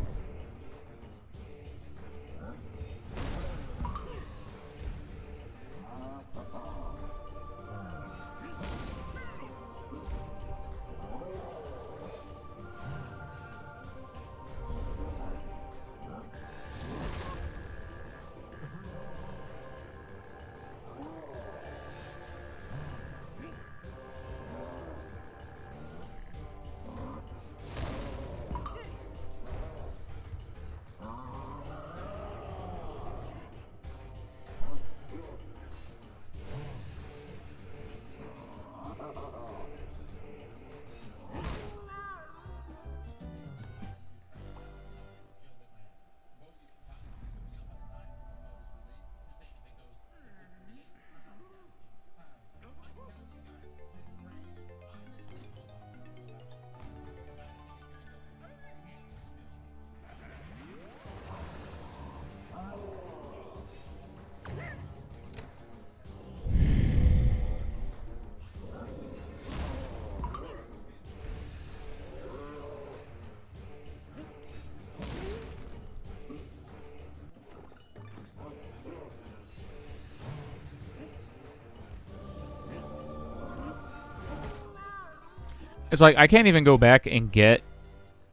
It's like I can't even go back and get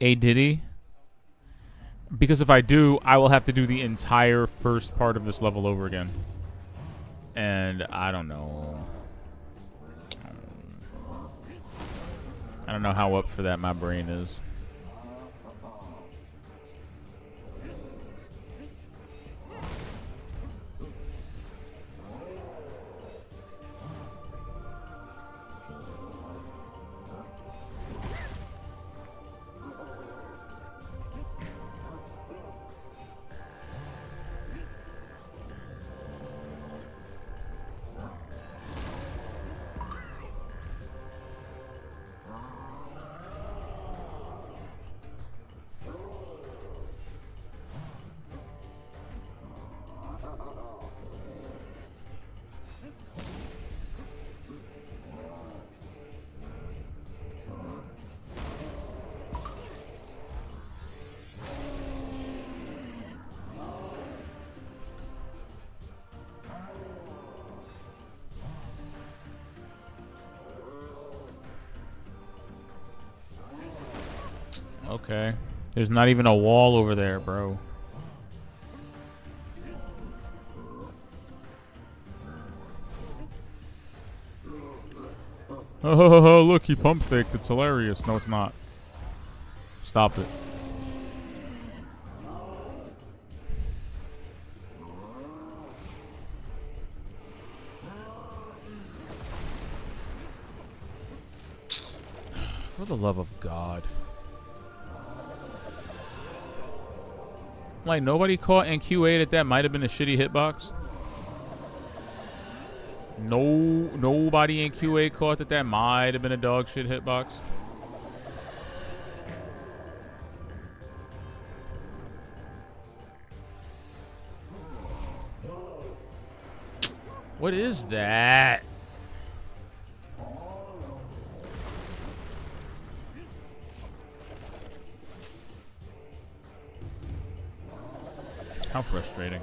a Diddy. Because if I do, I will have to do the entire first part of this level over again. And I don't know. I don't know how up for that my brain is. Okay. There's not even a wall over there, bro. Oh, look, he pump faked. It's hilarious. No, it's not. Stop it. For the love of God. Like, nobody caught in Q8 that might have been a shitty hitbox? Nobody in Q8 caught that might have been a dog shit hitbox? What is that? How frustrating.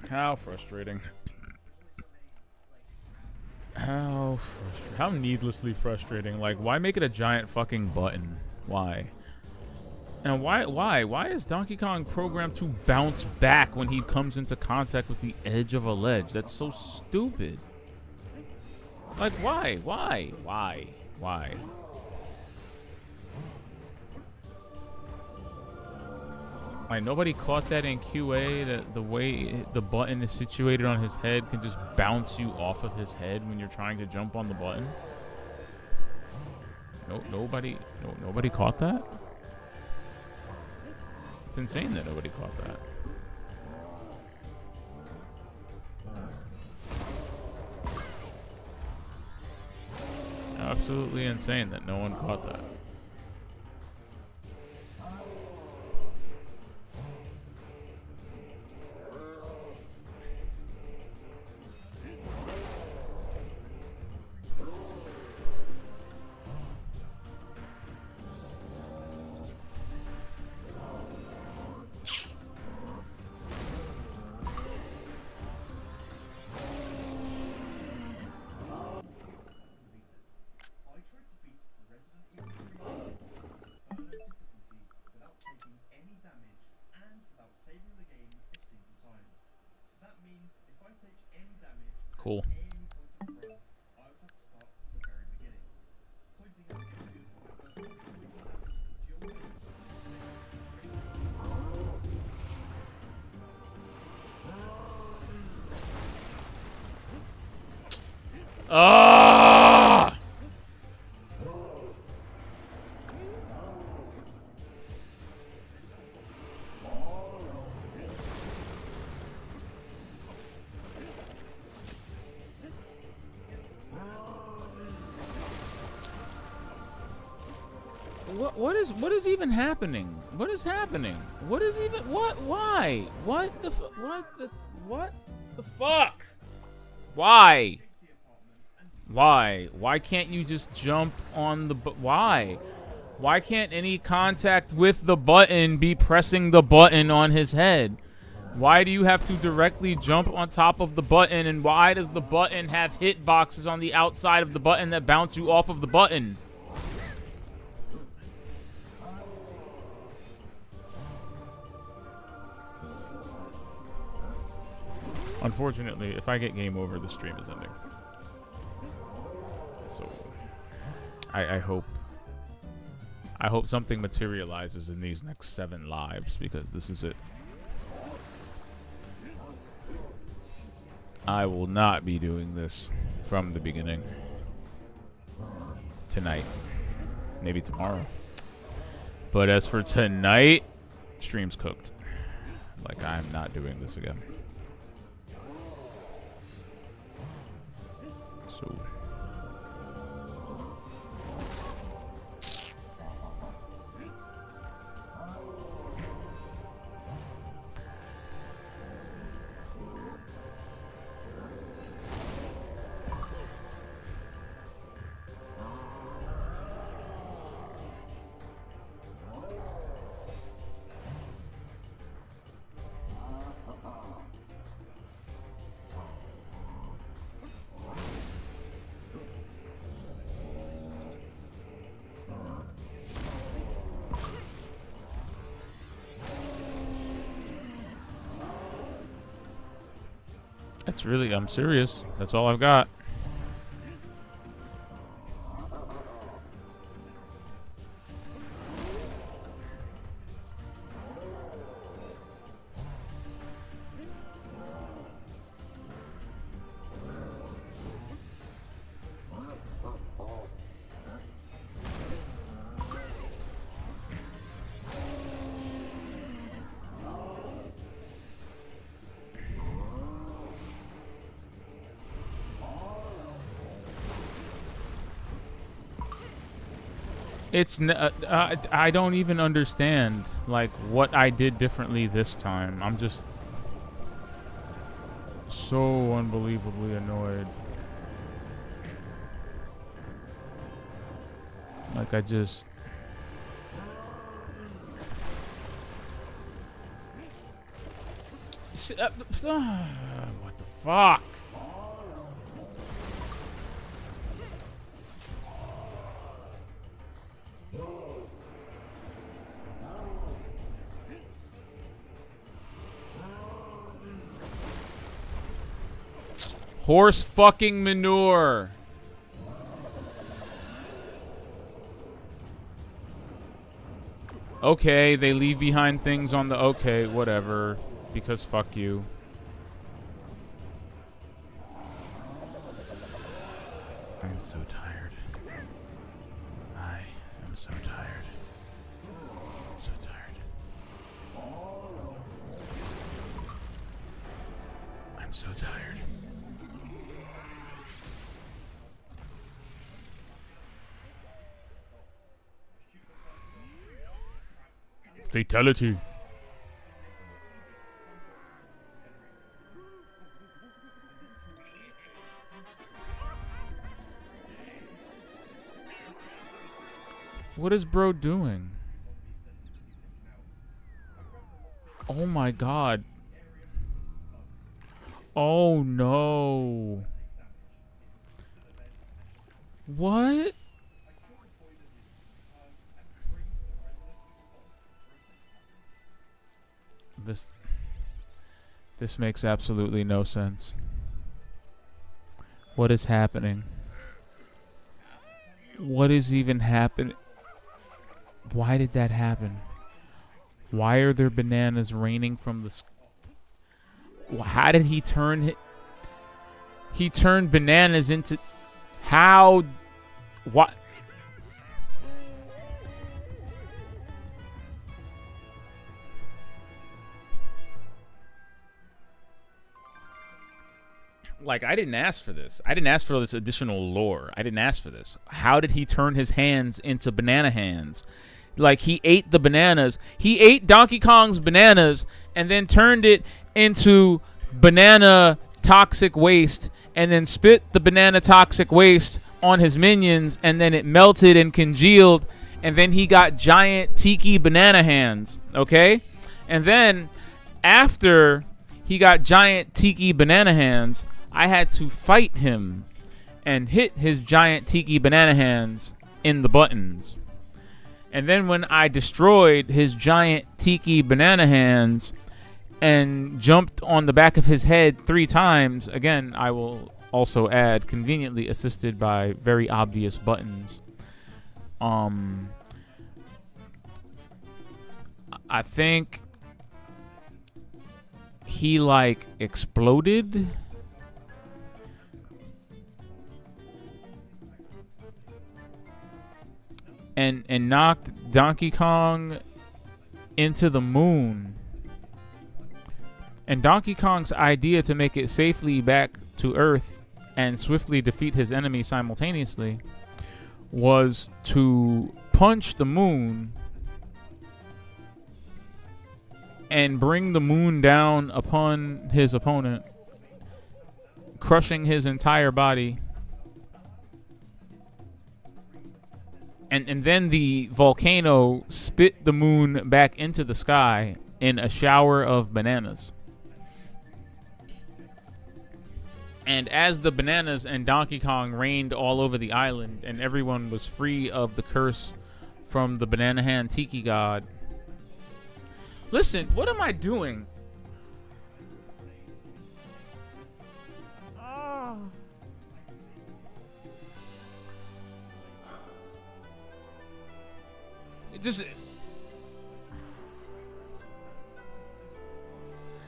How frustrating. How needlessly frustrating. Like, why make it a giant fucking button? Why? And why is Donkey Kong programmed to bounce back when he comes into contact with the edge of a ledge? That's so stupid. Like, why? Like, nobody caught that in QA, that the way the button is situated on his head can just bounce you off of his head when you're trying to jump on the button. Nobody caught that? It's insane that nobody caught that. Absolutely insane that no one caught that. Cool. Ah! What is even happening? What is happening? What is even why? What the fuck? Why? Why can't you just jump on the why? Why can't any contact with the button be pressing the button on his head? Why do you have to directly jump on top of the button, and why does the button have hit boxes on the outside of the button that bounce you off of the button? Unfortunately, if I get game over, the stream is ending. So, I hope something materializes in these next 7 lives, because this is it. I will not be doing this from the beginning. Tonight. Maybe tomorrow. But as for tonight, stream's cooked. Like, I'm not doing this again. So... That's really, I'm serious. That's all I've got. It's I don't even understand like what I did differently this time. I'm just so unbelievably annoyed. Like I just what the fuck? Horse fucking manure. Okay, they leave behind things on the... Okay, whatever. Because fuck you. I am so tired. I am so tired. So tired. I'm so tired. Fatality. What is bro doing? Oh my god. Oh no. What? This makes absolutely no sense. What is happening? What is even happening? Why did that happen? Why are there bananas raining from the sky? How did he turn it? He turned bananas into... How? What? Like, I didn't ask for this. I didn't ask for this additional lore. I didn't ask for this. How did he turn his hands into banana hands? Like, he ate the bananas. He ate Donkey Kong's bananas and then turned it into banana toxic waste and then spit the banana toxic waste on his minions, and then it melted and congealed, and then he got giant tiki banana hands, okay? And then after he got giant tiki banana hands, I had to fight him and hit his giant tiki banana hands in the buttons. And then when I destroyed his giant tiki banana hands and jumped on the back of his head 3 times, again, I will also add, conveniently assisted by very obvious buttons. I think he like exploded. And knocked Donkey Kong into the moon. And Donkey Kong's idea to make it safely back to Earth and swiftly defeat his enemy simultaneously was to punch the moon and bring the moon down upon his opponent, crushing his entire body. And then the volcano spit the moon back into the sky in a shower of bananas. And as the bananas and Donkey Kong rained all over the island and everyone was free of the curse from the Banana Hand Tiki God. Listen, what am I doing?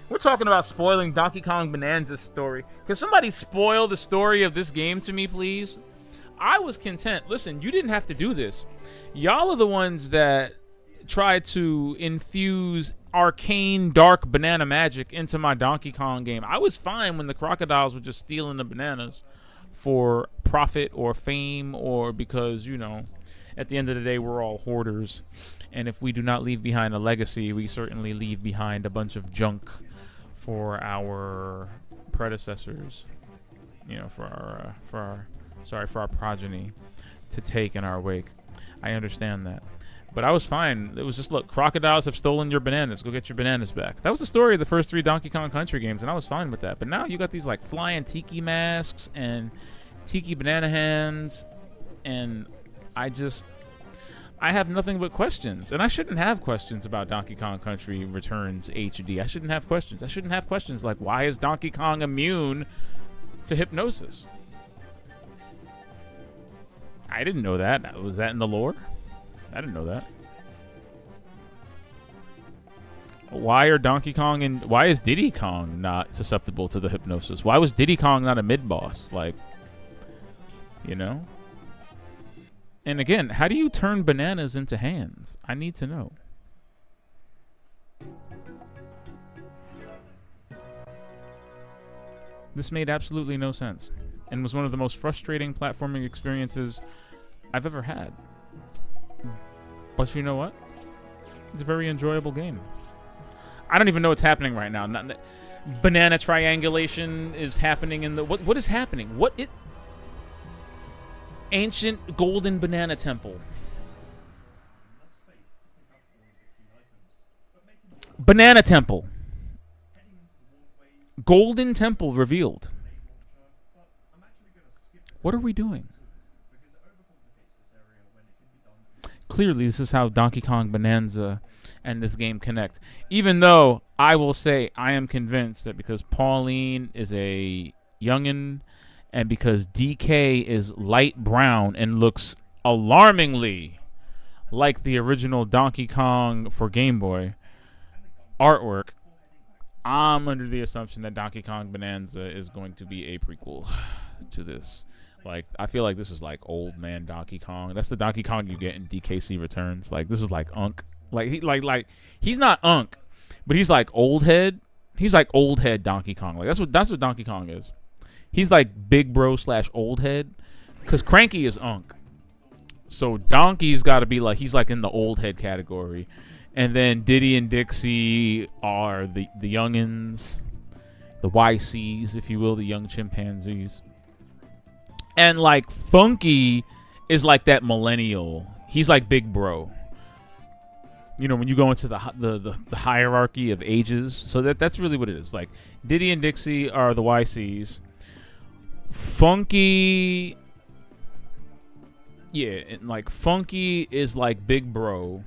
We're talking about spoiling Donkey Kong Bonanza's story. Can somebody spoil the story of this game to me, please? I was content. Listen, you didn't have to do this. Y'all are the ones that tried to infuse arcane dark banana magic into my Donkey Kong game. I was fine when the crocodiles were just stealing the bananas for profit or fame, or because, you know, at the end of the day, we're all hoarders. And if we do not leave behind a legacy, we certainly leave behind a bunch of junk for our predecessors, you know, for our progeny to take in our wake. I understand that. But I was fine. It was just, look, crocodiles have stolen your bananas. Go get your bananas back. That was the story of the first 3 Donkey Kong Country games, and I was fine with that. But now you got these, like, flying tiki masks and tiki banana hands, and I have nothing but questions. And I shouldn't have questions about Donkey Kong Country Returns HD. I shouldn't have questions. I shouldn't have questions like, why is Donkey Kong immune to hypnosis? I didn't know that. Was that in the lore? I didn't know that. Why are Donkey Kong and why is Diddy Kong not susceptible to the hypnosis? Why was Diddy Kong not a mid-boss? Like, you know? And again, how do you turn bananas into hands? I need to know. This made absolutely no sense and was one of the most frustrating platforming experiences I've ever had. But you know what? It's a very enjoyable game. I don't even know what's happening right now. Banana triangulation is happening in the... What is happening? Ancient golden banana temple. Banana temple. Golden temple revealed. What are we doing? Clearly, this is how Donkey Kong Bonanza and this game connect. Even though I will say I am convinced that because Pauline is a youngin', and because DK is light brown and looks alarmingly like the original Donkey Kong for Game Boy artwork, I'm under the assumption that Donkey Kong Bonanza is going to be a prequel to this. Like, I feel like this is like old man Donkey Kong. That's the Donkey Kong you get in DKC Returns. Like, this is like Unk. Like he's not Unk, but he's like old head. He's like old head Donkey Kong. Like that's what Donkey Kong is. He's like big bro / old head, because Cranky is Unk. So Donkey's got to be like, he's like in the old head category. And then Diddy and Dixie are the youngins, the YCs, if you will, the young chimpanzees. And like Funky is like that millennial. He's like big bro. you know, when you go into the hierarchy of ages. So that's really what it is. Like Diddy and Dixie are the YCs. Funky, yeah, and like Funky is like Big Bro.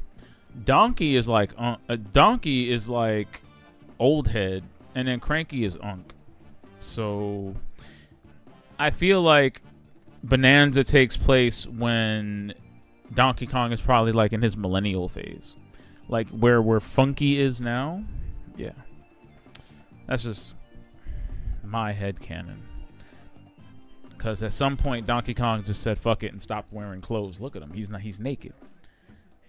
Donkey is like old head, and then Cranky is Unk. So I feel like Bonanza takes place when Donkey Kong is probably like in his millennial phase, like where Funky is now. Yeah, that's just my headcanon. Because at some point Donkey Kong just said fuck it and stopped wearing clothes. Look at him, he's naked.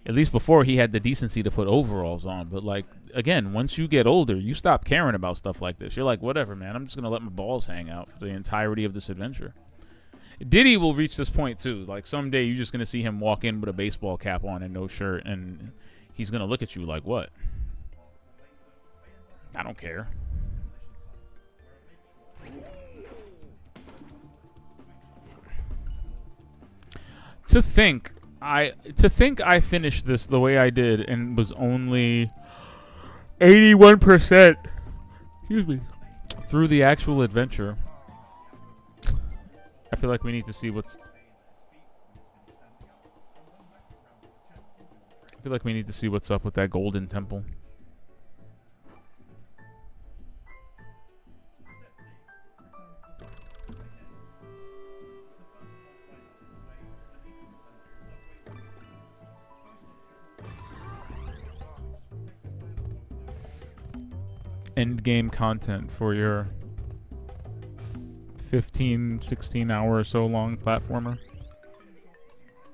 At least before he had the decency to put overalls on. But like again, once you get older, you stop caring about stuff like this. You're like, whatever, man. I'm just gonna let my balls hang out for the entirety of this adventure. Diddy will reach this point too. Like someday you're just gonna see him walk in with a baseball cap on and no shirt, and he's gonna look at you like, what? I don't care. To think I finished this the way I did and was only 81%, excuse me, through the actual adventure. I feel like we need to see what's up with that golden temple. End game content for your 15, 16 hour or so long platformer.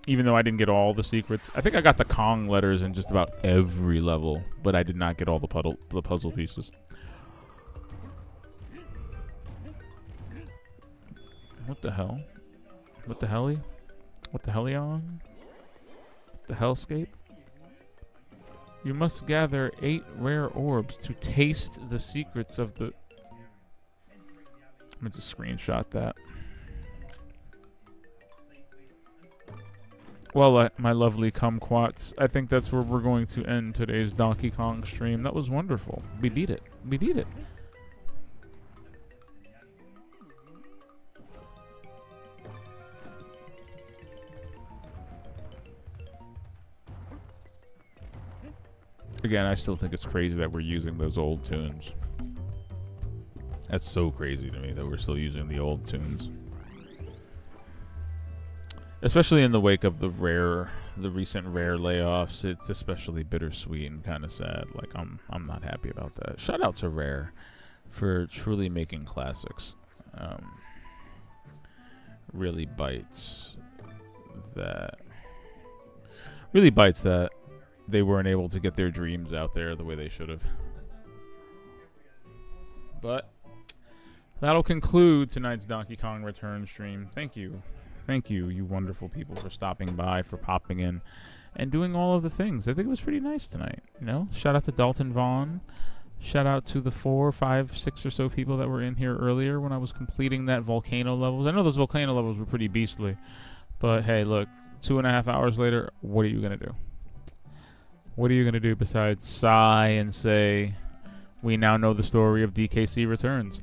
Even though I didn't get all the secrets. I think I got the Kong letters in just about every level, but I did not get all the puzzle pieces. What the hell? What the helly? What the hellion? What the hellscape? You must gather 8 rare orbs to taste the secrets of the... I'm going to screenshot that. Well, my lovely kumquats, I think that's where we're going to end today's Donkey Kong stream. That was wonderful. We beat it. We beat it. Again, I still think it's crazy that we're using those old tunes. That's so crazy to me that we're still using the old tunes. Especially in the wake of the recent Rare layoffs, it's especially bittersweet and kind of sad. Like I'm not happy about that. Shout out to Rare for truly making classics. Really bites that they weren't able to get their dreams out there the way they should have. But that'll conclude tonight's Donkey Kong Return stream. Thank you, you wonderful people, for stopping by, for popping in, and doing all of the things. I think it was pretty nice tonight. You know, shout out to Dalton Vaughn. Shout out to the 4, 5, 6 or so people that were in here earlier when I was completing that volcano levels. I know those volcano levels were pretty beastly, but hey, look, 2.5 hours later, what are you gonna do? What are you gonna do besides sigh and say, we now know the story of DKC Returns?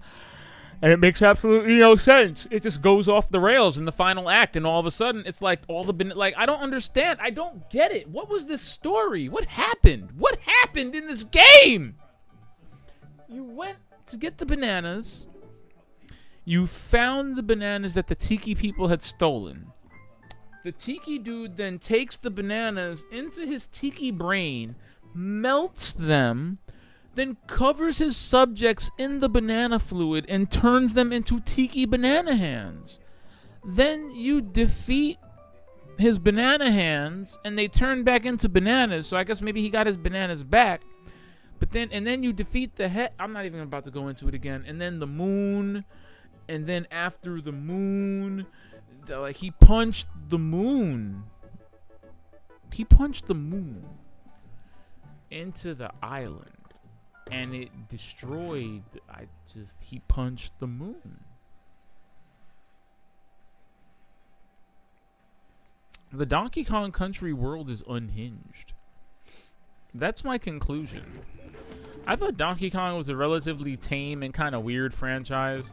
And it makes absolutely no sense. It just goes off the rails in the final act, and all of a sudden, it's like I don't understand. I don't get it. What was this story? What happened? What happened in this game? You went to get the bananas. You found the bananas that the Tiki people had stolen. The Tiki dude then takes the bananas into his Tiki brain, melts them, then covers his subjects in the banana fluid and turns them into Tiki banana hands. Then you defeat his banana hands and they turn back into bananas. So I guess maybe he got his bananas back. But then you defeat the head. I'm not even about to go into it again. And then the moon. And then after the moon, like he punched the moon. He punched the moon into the island. And it destroyed. He punched the moon. The Donkey Kong Country world is unhinged. That's my conclusion. I thought Donkey Kong was a relatively tame and kind of weird franchise.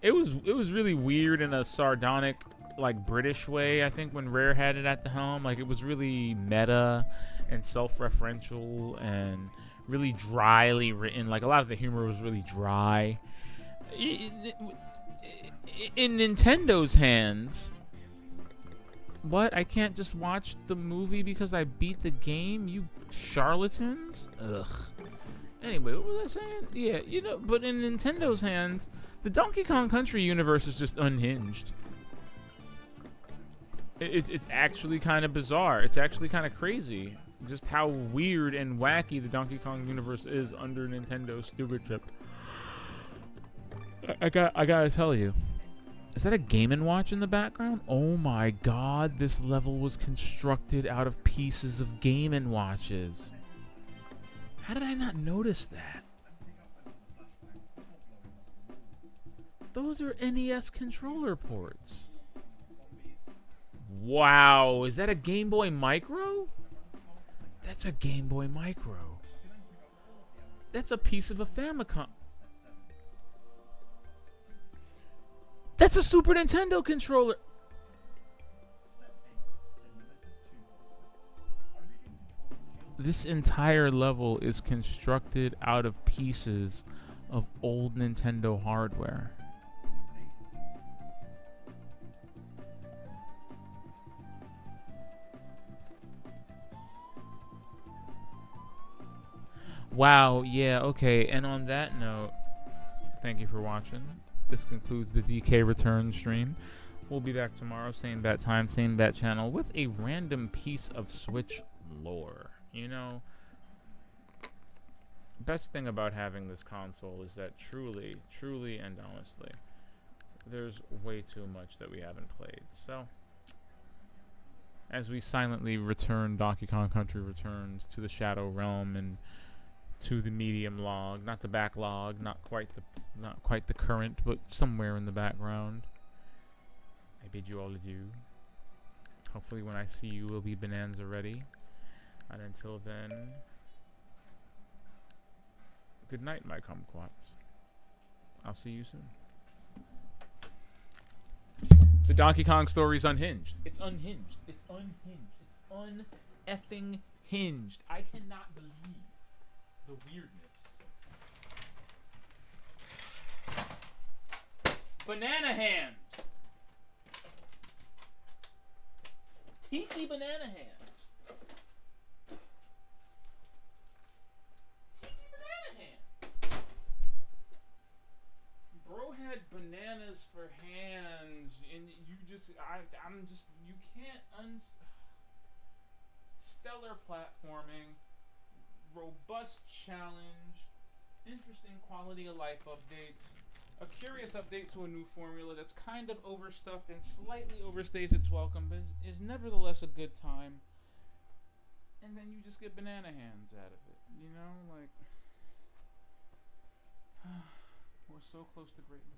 It was really weird in a sardonic, like, British way, I think, when Rare had it at the helm. Like, it was really meta and self-referential and really dryly written. Like, a lot of the humor was really dry. In Nintendo's hands... What? I can't just watch the movie because I beat the game? You charlatans? Ugh. Anyway, what was I saying? Yeah, you know, but in Nintendo's hands, the Donkey Kong Country universe is just unhinged. It's actually kind of bizarre. It's actually kind of crazy. Just how weird and wacky the Donkey Kong universe is under Nintendo's stewardship. I gotta tell you. Is that a Game & Watch in the background? Oh my god, this level was constructed out of pieces of Game & Watches. How did I not notice that? Those are NES controller ports. Wow, is that a Game Boy Micro? That's a Game Boy Micro. That's a piece of a Famicom. That's a Super Nintendo controller. This entire level is constructed out of pieces of old Nintendo hardware. Wow, yeah, okay. And on that note, thank you for watching. This concludes the DK Return stream. We'll be back tomorrow, same bat time, same bat channel, with a random piece of Switch lore. You know, best thing about having this console is that truly and honestly, there's way too much that we haven't played. So, as we silently return Donkey Kong Country Returns to the Shadow Realm and to the medium log, not the backlog, not quite the current, but somewhere in the background, I bid you all adieu. Hopefully when I see you will be Bonanza ready. And until then, good night, my kumquats. I'll see you soon. The Donkey Kong story's unhinged. It's unhinged. It's unhinged. It's un-effing hinged. I cannot believe the weirdness. Banana hands. Tiki banana hands. Tiki banana hands. Bro had bananas for hands, and you just, I'm just, you can't stellar platforming, robust challenge, interesting quality of life updates, a curious update to a new formula that's kind of overstuffed and slightly overstays its welcome, but is nevertheless a good time. And then you just get banana hands out of it, you know, like, we're so close to greatness.